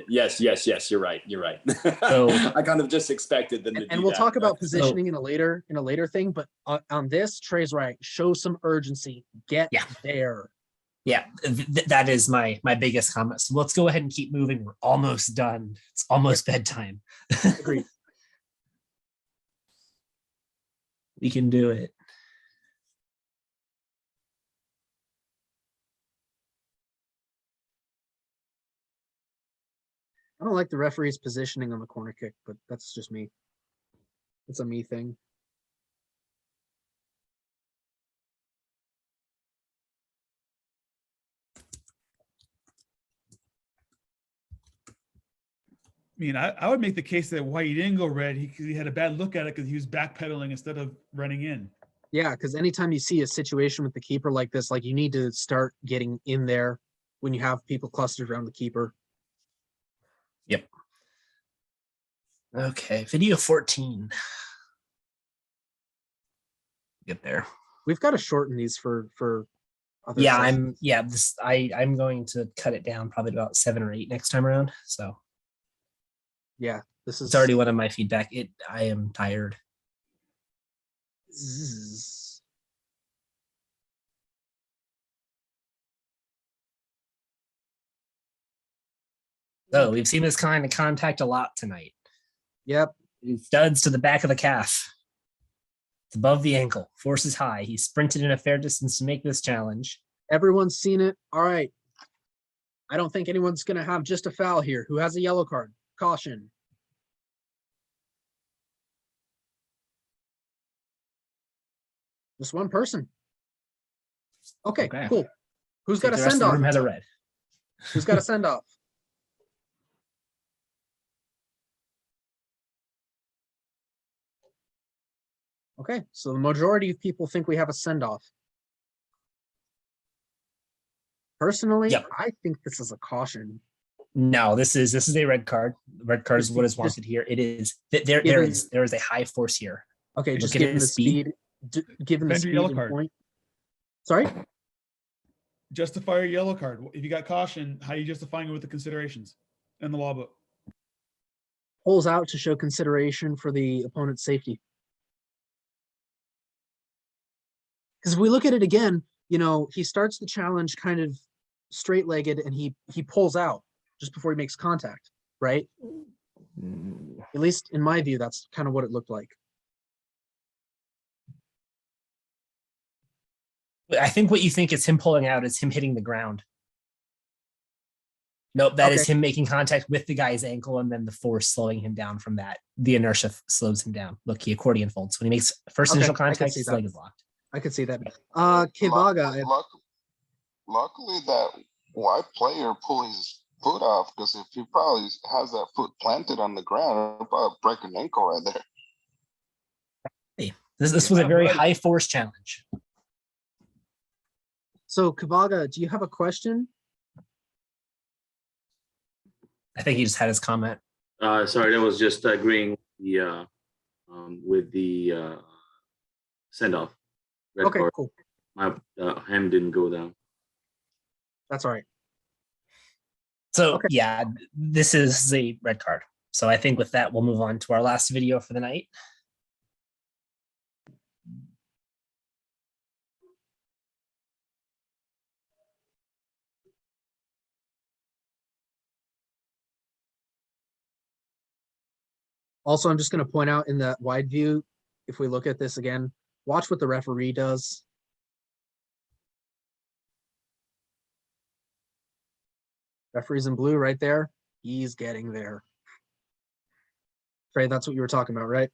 Yes. You're right. So I kind of just expected them to do and we'll that, talk about positioning in a later thing, but on this, Trey's right. Show some urgency. Get there. Yeah, that is my biggest comment. So let's go ahead and keep moving. We're almost done. It's almost bedtime. Agreed. We can do it. I don't like the referee's positioning on the corner kick, but that's just me. It's a me thing. I mean, I would make the case that why he didn't go red, he had a bad look at it because he was backpedaling instead of running in. Yeah, because anytime you see a situation with the keeper like this, like you need to start getting in there when you have people clustered around the keeper. Yep. Okay, video 14. Get there. We've got to shorten these for other yeah, sessions. I'm going to cut it down probably about 7 or 8 next time around. So yeah, this is it's already one of my feedback. I am tired. So we've seen this kind of contact a lot tonight. Yep. Studs to the back of the calf. It's above the ankle. Force is high. He sprinted in a fair distance to make this challenge. Everyone's seen it. All right. I don't think anyone's going to have just a foul here. Who has a yellow card? Caution. Just one person. Okay. Cool. Who's got a send off? Room has a red. Who's got a send off? Okay, so the majority of people think we have a send off. Personally, I think this is a caution. No, this is a red card. Red card is what is wanted here. It is there is a high force here. Okay, just given the speed, given the speed and point. Sorry? Justify your yellow card. If you got caution, how are you justifying it with the considerations in the law book? Pulls out to show consideration for the opponent's safety. Because if we look at it again, he starts the challenge kind of straight-legged and he pulls out just before he makes contact, right? At least in my view, that's kind of what it looked like. I think what you think is him pulling out is him hitting the ground. Nope, that is Okay. him making contact with the guy's ankle and then the force slowing him down from that. The inertia slows him down. Look, he accordion folds. When he makes first Okay, initial I could contact, see his that. leg is locked. I could see that. Kivaga, Luckily, that white player pulled his foot off, because if he probably has that foot planted on the ground, it'll probably break an ankle right there. Hey, this was a very high force challenge. so Kivaga, do you have a question? I think he just had his comment. Sorry, that was just agreeing with the send off. Okay, cool. My hand didn't go down. That's all right. So Okay. yeah, this is a red card. So I think with that, we'll move on to our last video for the night. Also, I'm just going to point out in that wide view, if we look at this again, watch what the referee does. Referee's in blue right there. He's getting there. Trey, that's what you were talking about, right?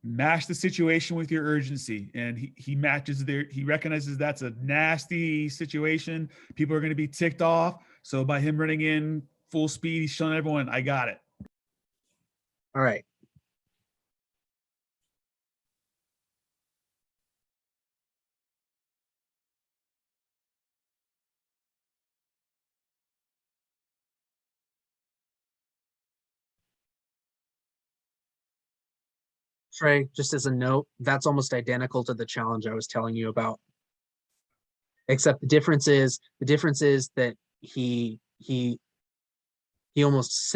Match the situation with your urgency, and he matches there. He recognizes that's a nasty situation. People are going to be ticked off. So by him running in full speed, he's showing everyone, I got it. All right. Trey, just as a note, that's almost identical to the challenge I was telling you about. Except the difference is that he almost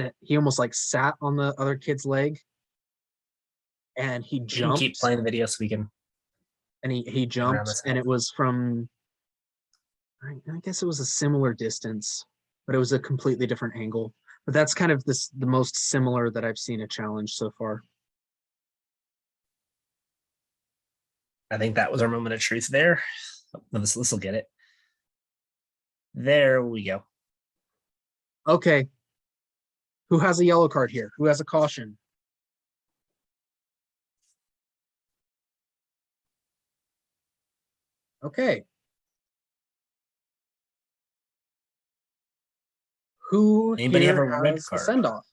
like sat on the other kid's leg, and he You can jumped. keep playing the video so we can. And he jumped, this and it was from, I guess it was a similar distance, but it was a completely different angle. But that's kind of the most similar that I've seen a challenge so far. I think that was our moment of truth there. Oh, no, this will get it. There we go. Okay. Who has a yellow card here? Who has a caution? Okay. Who Anybody have here a red has card? send off?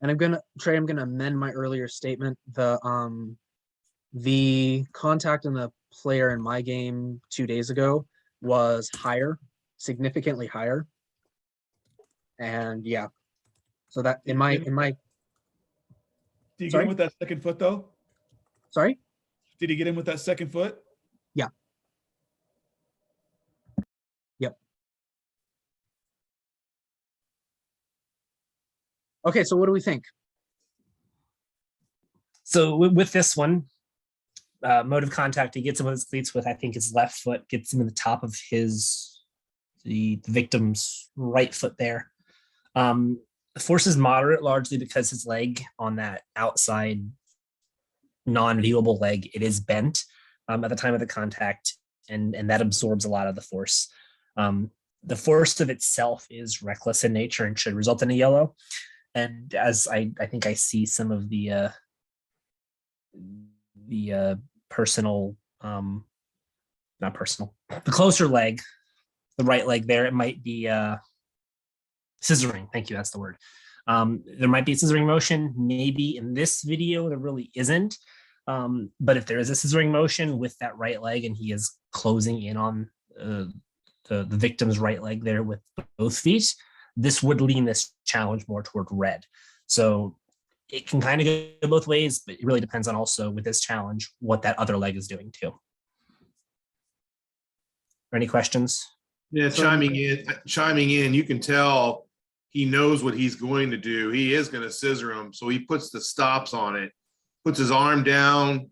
And I'm gonna amend my earlier statement. The contact in the player in my game 2 days ago was higher, significantly higher. And yeah, so that in my Did he get Sorry? in with that second foot though? sorry. Did he get in with that second foot? Yeah. Yep. Okay, so what do we think? So with this one, mode of contact, he gets him with his cleats with, I think, his left foot, gets him in the top of the victim's right foot there. The force is moderate, largely because his leg on that outside non-viewable leg, it is bent at the time of the contact, and that absorbs a lot of the force. The force of itself is reckless in nature and should result in a yellow. And as I think I see some of the personal, not personal, the closer leg, the right leg there, it might be scissoring. Thank you, that's the word. There might be a scissoring motion. Maybe in this video, there really isn't. But if there is a scissoring motion with that right leg and he is closing in on the victim's right leg there with both feet, this would lean this challenge more toward red. So it can kind of go both ways, but it really depends on also with this challenge, what that other leg is doing too. Any questions? Yeah, chiming in, you can tell he knows what he's going to do. He is going to scissor him. So he puts the stops on it, puts his arm down,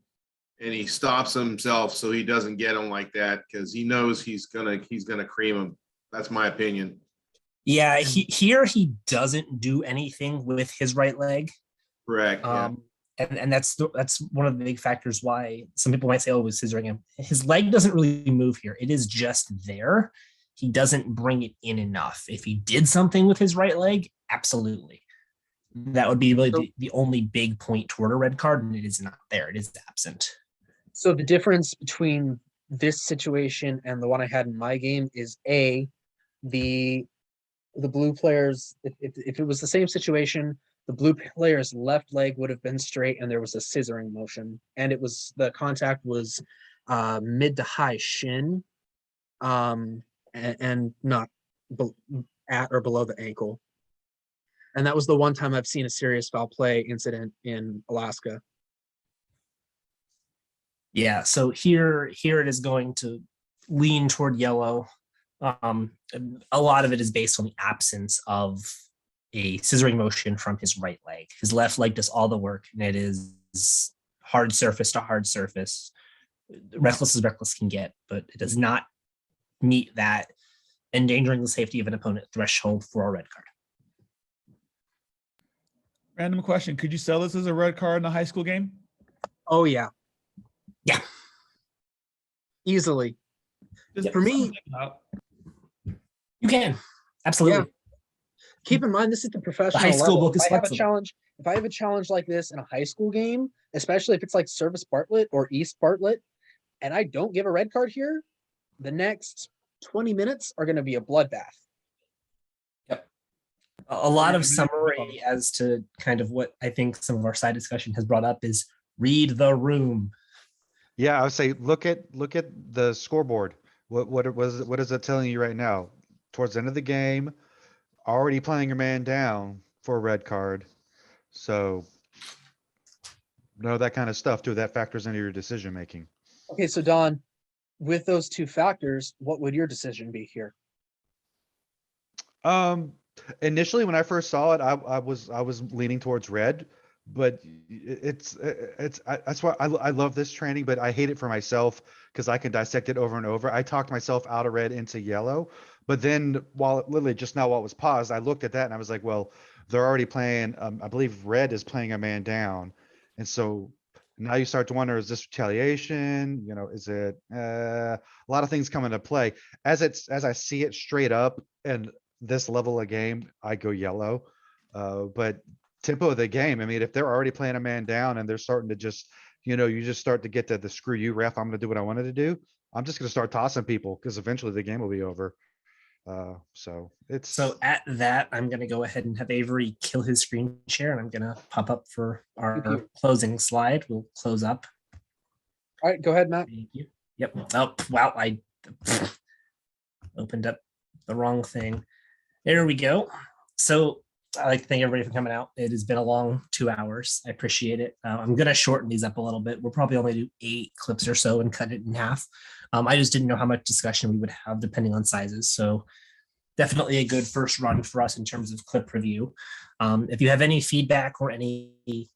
and he stops himself so he doesn't get him like that, because he knows he's gonna cream him. That's my opinion. Yeah, he doesn't do anything with his right leg. Correct. Yeah. and that's one of the big factors why some people might say, oh, it was scissoring him. His leg doesn't really move here. It is just there. He doesn't bring it in enough. If he did something with his right leg, absolutely. That would be really the only big point toward a red card, and it is not there. It is absent. So the difference between this situation and the one I had in my game is the blue players, if it was the same situation, the blue player's left leg would have been straight and there was a scissoring motion. And the contact was mid to high shin, and not at or below the ankle. And that was the one time I've seen a serious foul play incident in Alaska. Yeah, so here it is going to lean toward yellow. A lot of it is based on the absence of a scissoring motion from his right leg. His left leg does all the work, and it is hard surface to hard surface. Reckless as reckless can get, but it does not meet that endangering the safety of an opponent threshold for a red card. Random question. Could you sell this as a red card in a high school game? Oh yeah. Yeah. Easily. Just For me, something to think about. You can. Absolutely. Yeah. Keep in mind, this is the professional high school level. book is If I have a flexible. challenge like this in a high school game, especially if it's like Service Bartlett or East Bartlett, and I don't give a red card here, the next 20 minutes are going to be a bloodbath. A lot of summary as to kind of what I think some of our side discussion has brought up is read the room. Yeah, I would say look at the scoreboard. What is it telling you right now? Towards the end of the game, already playing your man down for a red card. So know that kind of stuff too. That factors into your decision making. Okay, so Don, with those two factors, what would your decision be here? Initially when I first saw it, I was leaning towards red, but that's why I love this training, but I hate it for myself because I can dissect it over and over. I talked myself out of red into yellow, but then literally just now while it was paused, I looked at that and I was like, well, they're already playing. I believe red is playing a man down, and so now you start to wonder: is this retaliation? Is it a lot of things come into play as I see it straight up and this level of game, I go yellow. But tempo of the game, I mean, if they're already playing a man down and they're starting to just, you just start to get to the screw you ref, I'm going to do what I wanted to do. I'm just going to start tossing people because eventually the game will be over. So at that, I'm going to go ahead and have Avery kill his screen share, and I'm going to pop up for our closing slide. We'll close up. All right, go ahead, Matt. Thank you. Yep. Oh, wow. I opened up the wrong thing. There we go. So I'd like to thank everybody for coming out. It has been a long 2 hours. I appreciate it. I'm going to shorten these up a little bit. We'll probably only do 8 clips or so and cut it in half. I just didn't know how much discussion we would have depending on sizes. So definitely a good first run for us in terms of clip review. If you have any feedback or any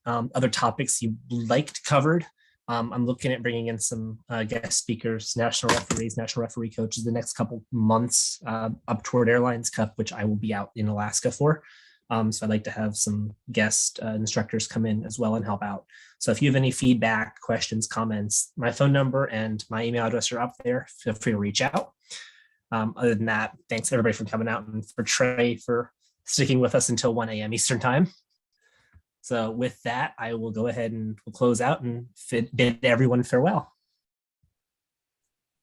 other topics you'd like covered, I'm looking at bringing in some guest speakers, national referees, national referee coaches the next couple months up toward Airlines Cup, which I will be out in Alaska for. So I'd like to have some guest instructors come in as well and help out. So if you have any feedback, questions, comments, my phone number and my email address are up there. Feel free to reach out. Other than that, thanks everybody for coming out and for Trey for sticking with us until 1 a.m. Eastern time. So with that, I will go ahead and we'll close out and bid everyone farewell.